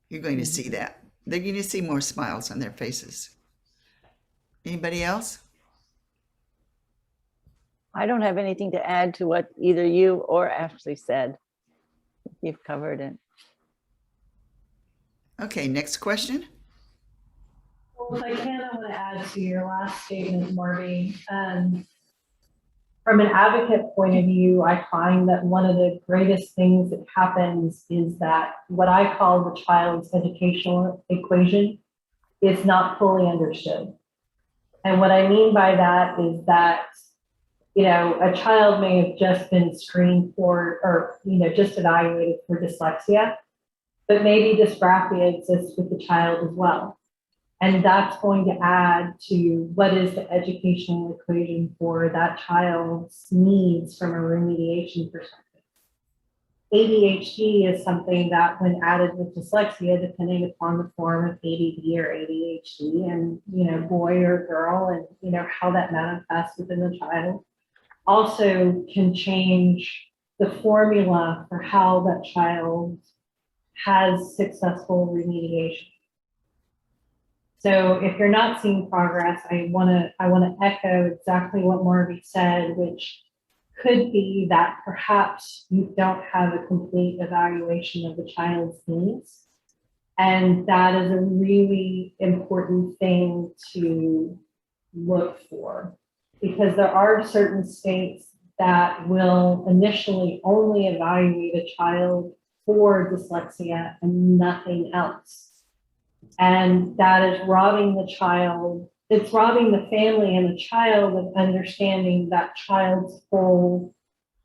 You're going to see that. They're going to see more smiles on their faces. Anybody else? I don't have anything to add to what either you or Ashley said. You've covered it. Okay, next question. Well, if I can, I want to add to your last statement, Marty. from an advocate point of view, I find that one of the greatest things that happens is that what I call the child's educational equation is not fully understood. And what I mean by that is that, you know, a child may have just been screened for, or, you know, just evaluated for dyslexia, but maybe dysgraphia exists with the child as well. And that's going to add to what is the educational equation for that child's needs from a remediation perspective. ADHD is something that when added with dyslexia, depending upon the form of ADD or ADHD and, you know, boy or girl, and, you know, how that manifests within the child, also can change the formula for how that child has successful remediation. So if you're not seeing progress, I want to echo exactly what Margie said, which could be that perhaps you don't have a complete evaluation of the child's needs. And that is a really important thing to look for, because there are certain states that will initially only evaluate a child for dyslexia and nothing else. And that is robbing the child, it's robbing the family and the child of understanding that child's full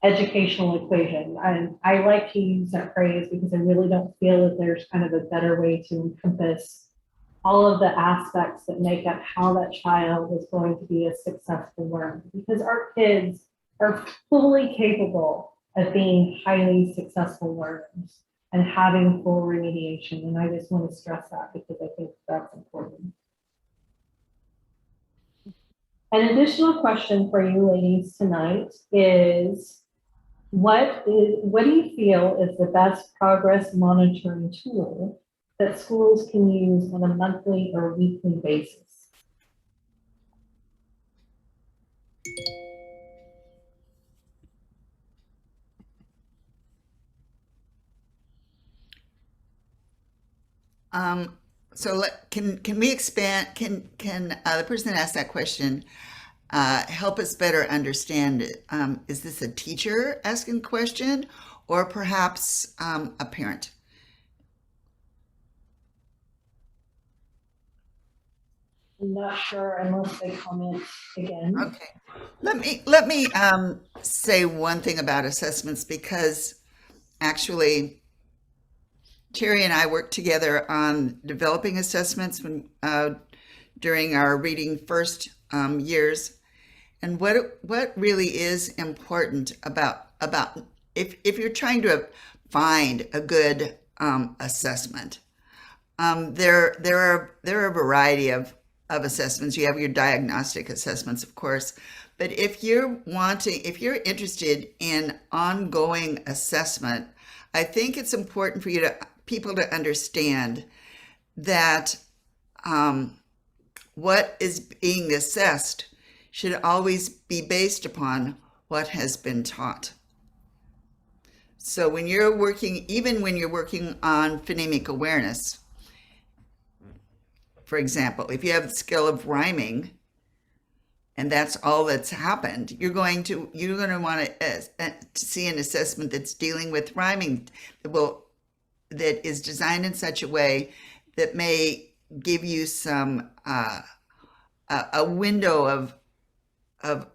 educational equation. And I like to use that phrase because I really don't feel that there's kind of a better way to encompass all of the aspects that make up how that child is going to be a successful learner. Because our kids are fully capable of being highly successful learners and having full remediation. And I just want to stress that because I think that's important. An additional question for you ladies tonight is, what do you feel is the best progress monitoring tool that schools can use on a monthly or weekly basis? So can we expand? Can the person that asked that question help us better understand it? Is this a teacher asking a question, or perhaps a parent? I'm not sure unless they comment again. Okay, let me say one thing about assessments, because actually Terry and I worked together on developing assessments when during our reading first years. And what really is important about if you're trying to find a good assessment, there are a variety of assessments. You have your diagnostic assessments, of course, but if you're interested in ongoing assessment, I think it's important for people to understand that what is being assessed should always be based upon what has been taught. So when you're working, even when you're working on phonemic awareness, for example, if you have the skill of rhyming and that's all that's happened, you're going to want to see an assessment that's dealing with rhyming that is designed in such a way that may give you some a window of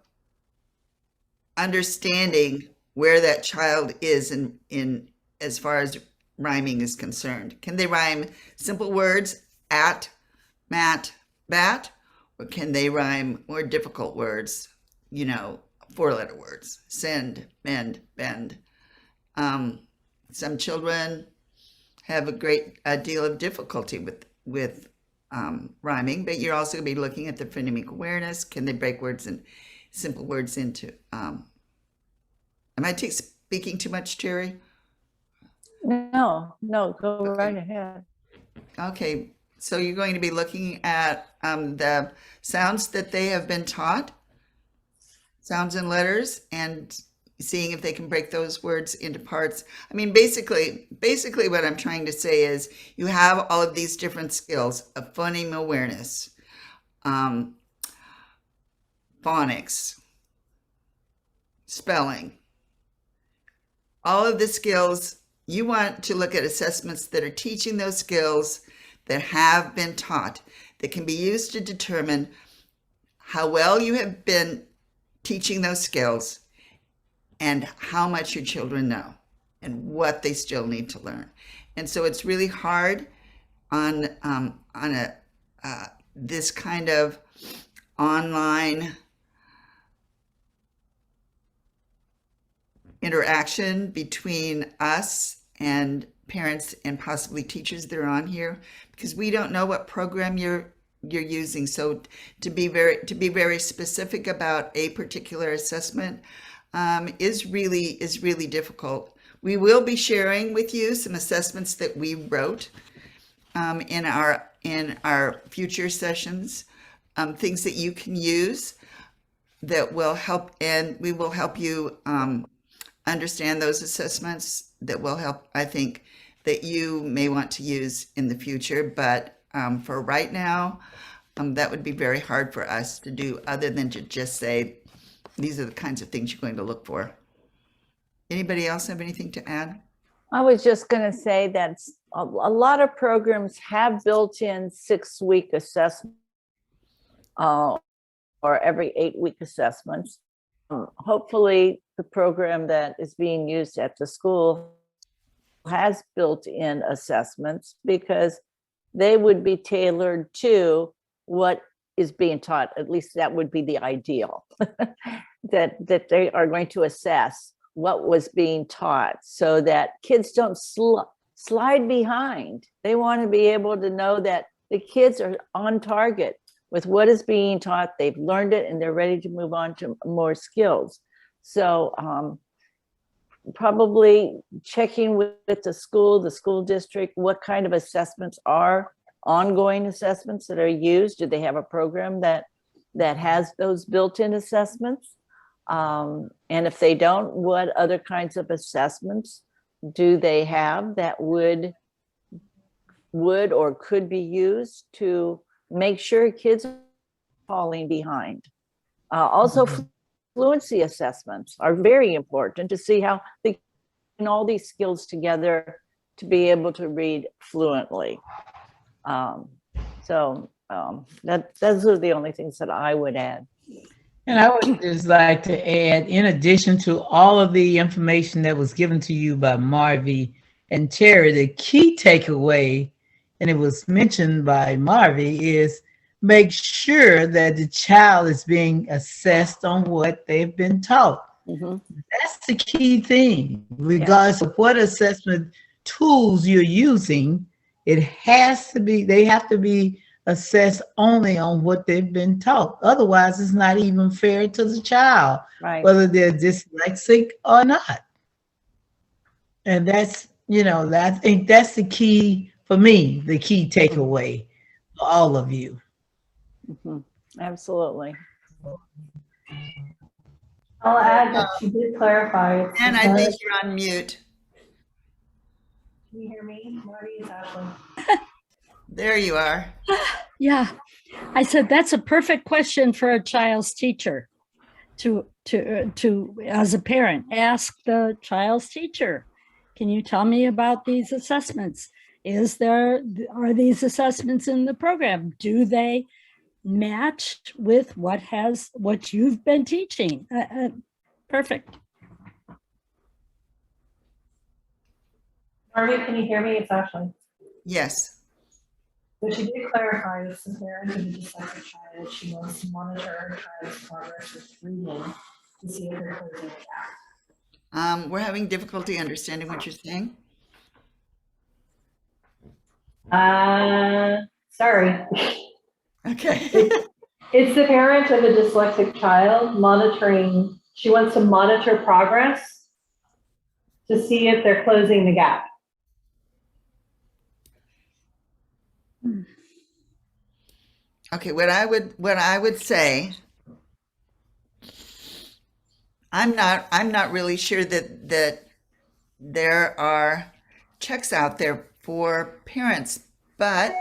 understanding where that child is in as far as rhyming is concerned. Can they rhyme simple words, at, mat, bat, or can they rhyme more difficult words, 4-letter words, send, mend, bend? Some children have a great deal of difficulty with rhyming, but you're also going to be looking at the phonemic awareness. Can they break words and simple words into? Am I speaking too much, Terry? No, go right ahead. Okay, so you're going to be looking at the sounds that they have been taught, sounds and letters, and seeing if they can break those words into parts. I mean, basically what I'm trying to say is you have all of these different skills of phoneme awareness, phonics, spelling. All of the skills, you want to look at assessments that are teaching those skills that have been taught, that can be used to determine how well you have been teaching those skills and how much your children know and what they still need to learn. And so it's really hard on this kind of online interaction between us and parents and possibly teachers that are on here, because we don't know what program you're using. So to be very specific about a particular assessment is really difficult. We will be sharing with you some assessments that we wrote in our future sessions, things that you can use that will help, and we will help you understand those assessments that will help, I think, that you may want to use in the future. But for right now, that would be very hard for us to do, other than to just say, these are the kinds of things you're going to look for. Anybody else have anything to add? I was just going to say that a lot of programs have built-in 6-week assessment or every 8-week assessments. Hopefully the program that is being used at the school has built-in assessments, because they would be tailored to what is being taught. At least that would be the ideal, that they are going to assess what was being taught so that kids don't slide behind. They want to be able to know that the kids are on target with what is being taught. They've learned it and they're ready to move on to more skills. So probably checking with the school district, what kind of assessments are ongoing assessments that are used. Do they have a program that has those built-in assessments? And if they don't, what other kinds of assessments do they have that would or could be used to make sure kids are falling behind? Also, fluency assessments are very important to see how they put all these skills together to be able to read fluently. Those are the only things that I would add. And I would just like to add, in addition to all of the information that was given to you by Marvy and Terry, the key takeaway, and it was mentioned by Marvy, is make sure that the child is being assessed on what they've been taught. Mm-hmm. That's the key thing. Regardless of what assessment tools you're using, they have to be assessed only on what they've been taught. Otherwise, it's not even fair to the child, right, whether they're dyslexic or not. And that's, I think that's the key for me, the key takeaway for all of you. Mm-hmm. Absolutely. I'll add that she did clarify. And I think you're on mute. Can you hear me? Marty, is Ashley. There you are. Yeah, I said that's a perfect question for a child's teacher to as a parent, ask the child's teacher, can you tell me about these assessments? Are these assessments in the program? Do they match with what you've been teaching? Perfect. Marty, can you hear me? It's Ashley. Yes. So she did clarify, as a parent of a dyslexic child, she wants to monitor her child's progress with reading to see if they're closing the gap. We're having difficulty understanding what you're saying. Sorry. Okay. It's the parent of a dyslexic child monitoring. She wants to monitor progress to see if they're closing the gap. Okay, what I would say, I'm not really sure that there are checks out there for parents, but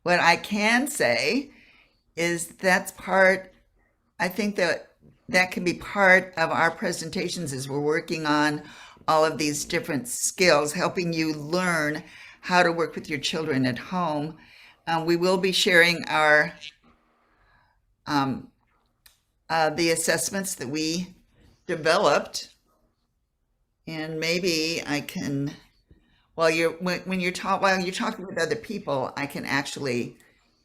what I can say is that's part, I think that that can be part of our presentations as we're working on all of these different skills, helping you learn how to work with your children at home. We will be sharing our the assessments that we developed, and maybe I can, while you're talking with other people, I can actually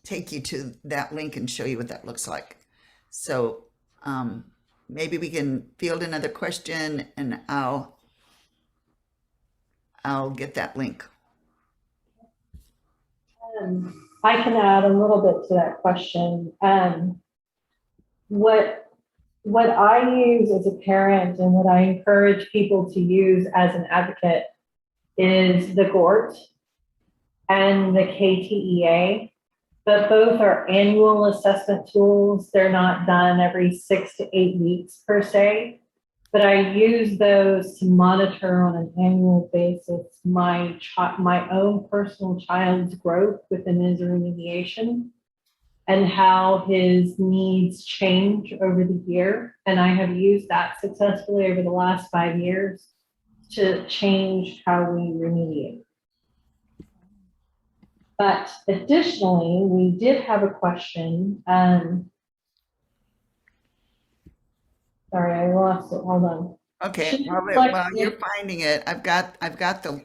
take you to that link and show you what that looks like. So maybe we can field another question, and I'll get that link. I can add a little bit to that question. What I use as a parent and what I encourage people to use as an advocate is the GORT and the KTEA, but both are annual assessment tools. They're not done every 6 to 8 weeks per se, but I use those to monitor on an annual basis my own personal child's growth within his remediation and how his needs change over the year. And I have used that successfully over the last 5 years to change how we remediate. But additionally, we did have a question. Sorry, I lost it. Hold on. Okay, while you're finding it, I've got the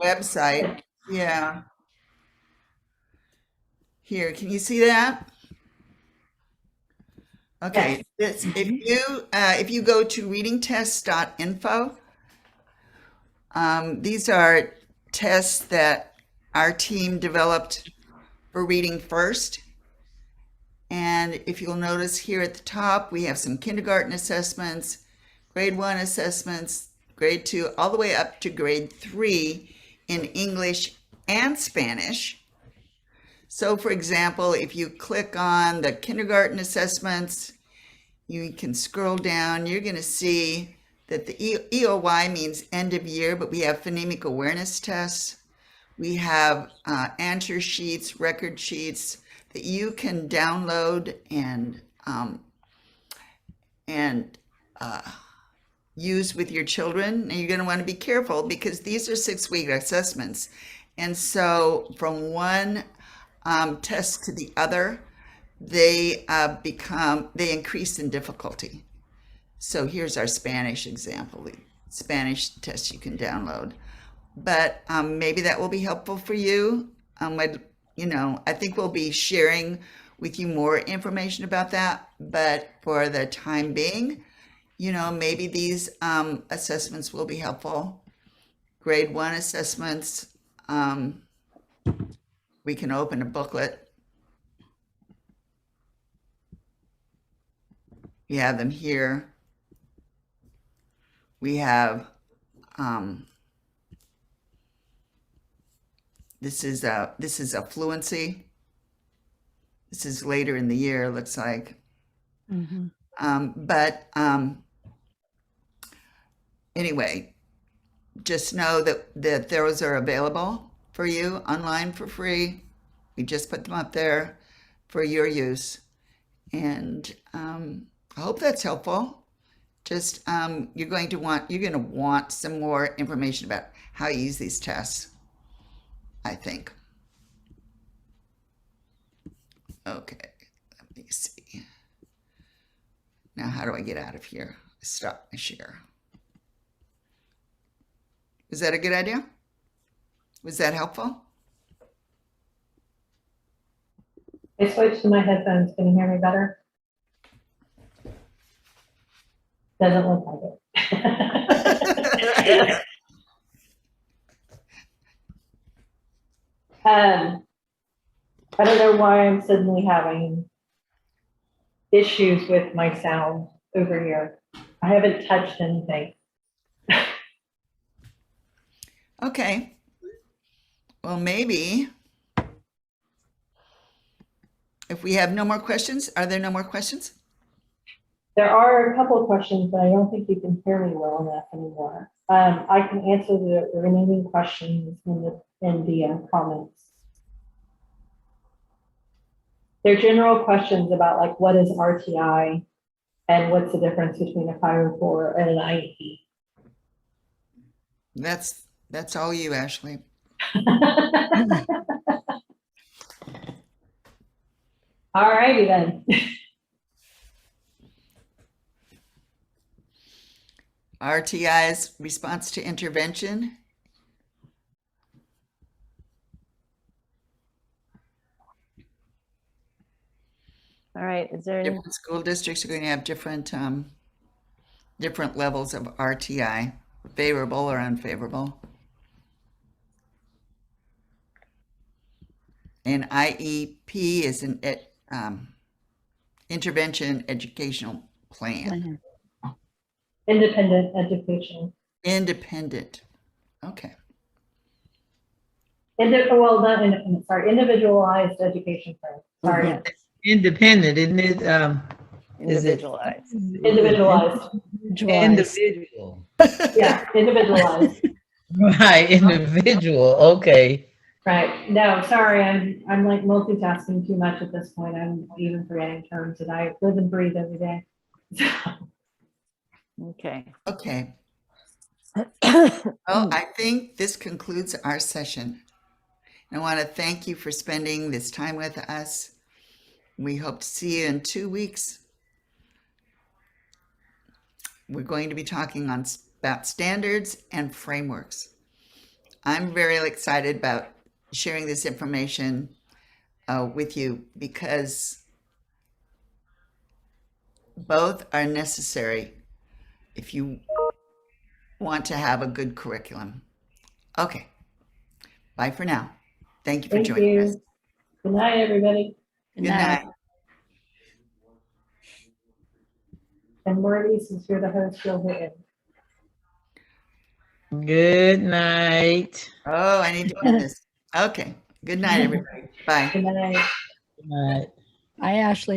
website. Yeah. Here, can you see that? Okay, yes. If you go to readingtest.info, these are tests that our team developed for Reading First. And if you'll notice here at the top, we have some kindergarten assessments, grade 1 assessments, grade 2, all the way up to grade 3 in English and Spanish. So for example, if you click on the kindergarten assessments, you can scroll down, you're going to see that the EOY means end of year, but we have phonemic awareness tests. We have answer sheets, record sheets that you can download and use with your children. And you're going to want to be careful because these are 6-week assessments. And so from one test to the other, they increase in difficulty. So here's our Spanish example, the Spanish test you can download. But maybe that will be helpful for you. I think we'll be sharing with you more information about that. But for the time being, maybe these assessments will be helpful. Grade 1 assessments, we can open a booklet. We have them here. We have, this is a fluency. This is later in the year, looks like. Mm-hmm. Anyway, just know that those are available for you online for free. We just put them up there for your use. And I hope that's helpful. Just you're going to want some more information about how you use these tests, I think. Okay, let me see. Now, how do I get out of here? Stop my share. Was that a good idea? Was that helpful? I switched to my headphones. Can you hear me better? Doesn't look like it. I don't know why I'm suddenly having issues with my sound over here. I haven't touched anything. Okay. Well, maybe if we have no more questions, are there no more questions? There are a couple of questions, but I don't think you can hear me well enough anymore. I can answer the remaining questions in the comments. They're general questions about like what is RTI And what's the difference between a 504 and an IEP? That's all you, Ashley. All righty then. RTI's response to intervention. All right, is there any? Different school districts are going to have different levels of RTI, favorable or unfavorable. An IEP is an intervention educational plan. Independent education. Independent. Okay. Well, not independent, sorry, individualized education plan. Sorry. Mhm. Independent, isn't it? Is it Individualized. Individualized. individual? Yeah, individualized. Right, individual. Okay. Right. No, sorry, I'm like multitasking too much at this point. I'm even forgetting terms that I live and breathe every day. Okay. Okay. Well, I think this concludes our session. I want to thank you for spending this time with us. We hope to see you in 2 weeks. We're going to be talking about standards and frameworks. I'm very excited about sharing this information with you because both are necessary if you want to have a good curriculum. Okay. Bye for now. Thank you for joining us. Good night, everybody. Good night. And Marty, since you're the host, you'll hit it. Good night. Oh, I need to end this. Okay. Good night, everybody. Bye. Good night. Good night. I, Ashley.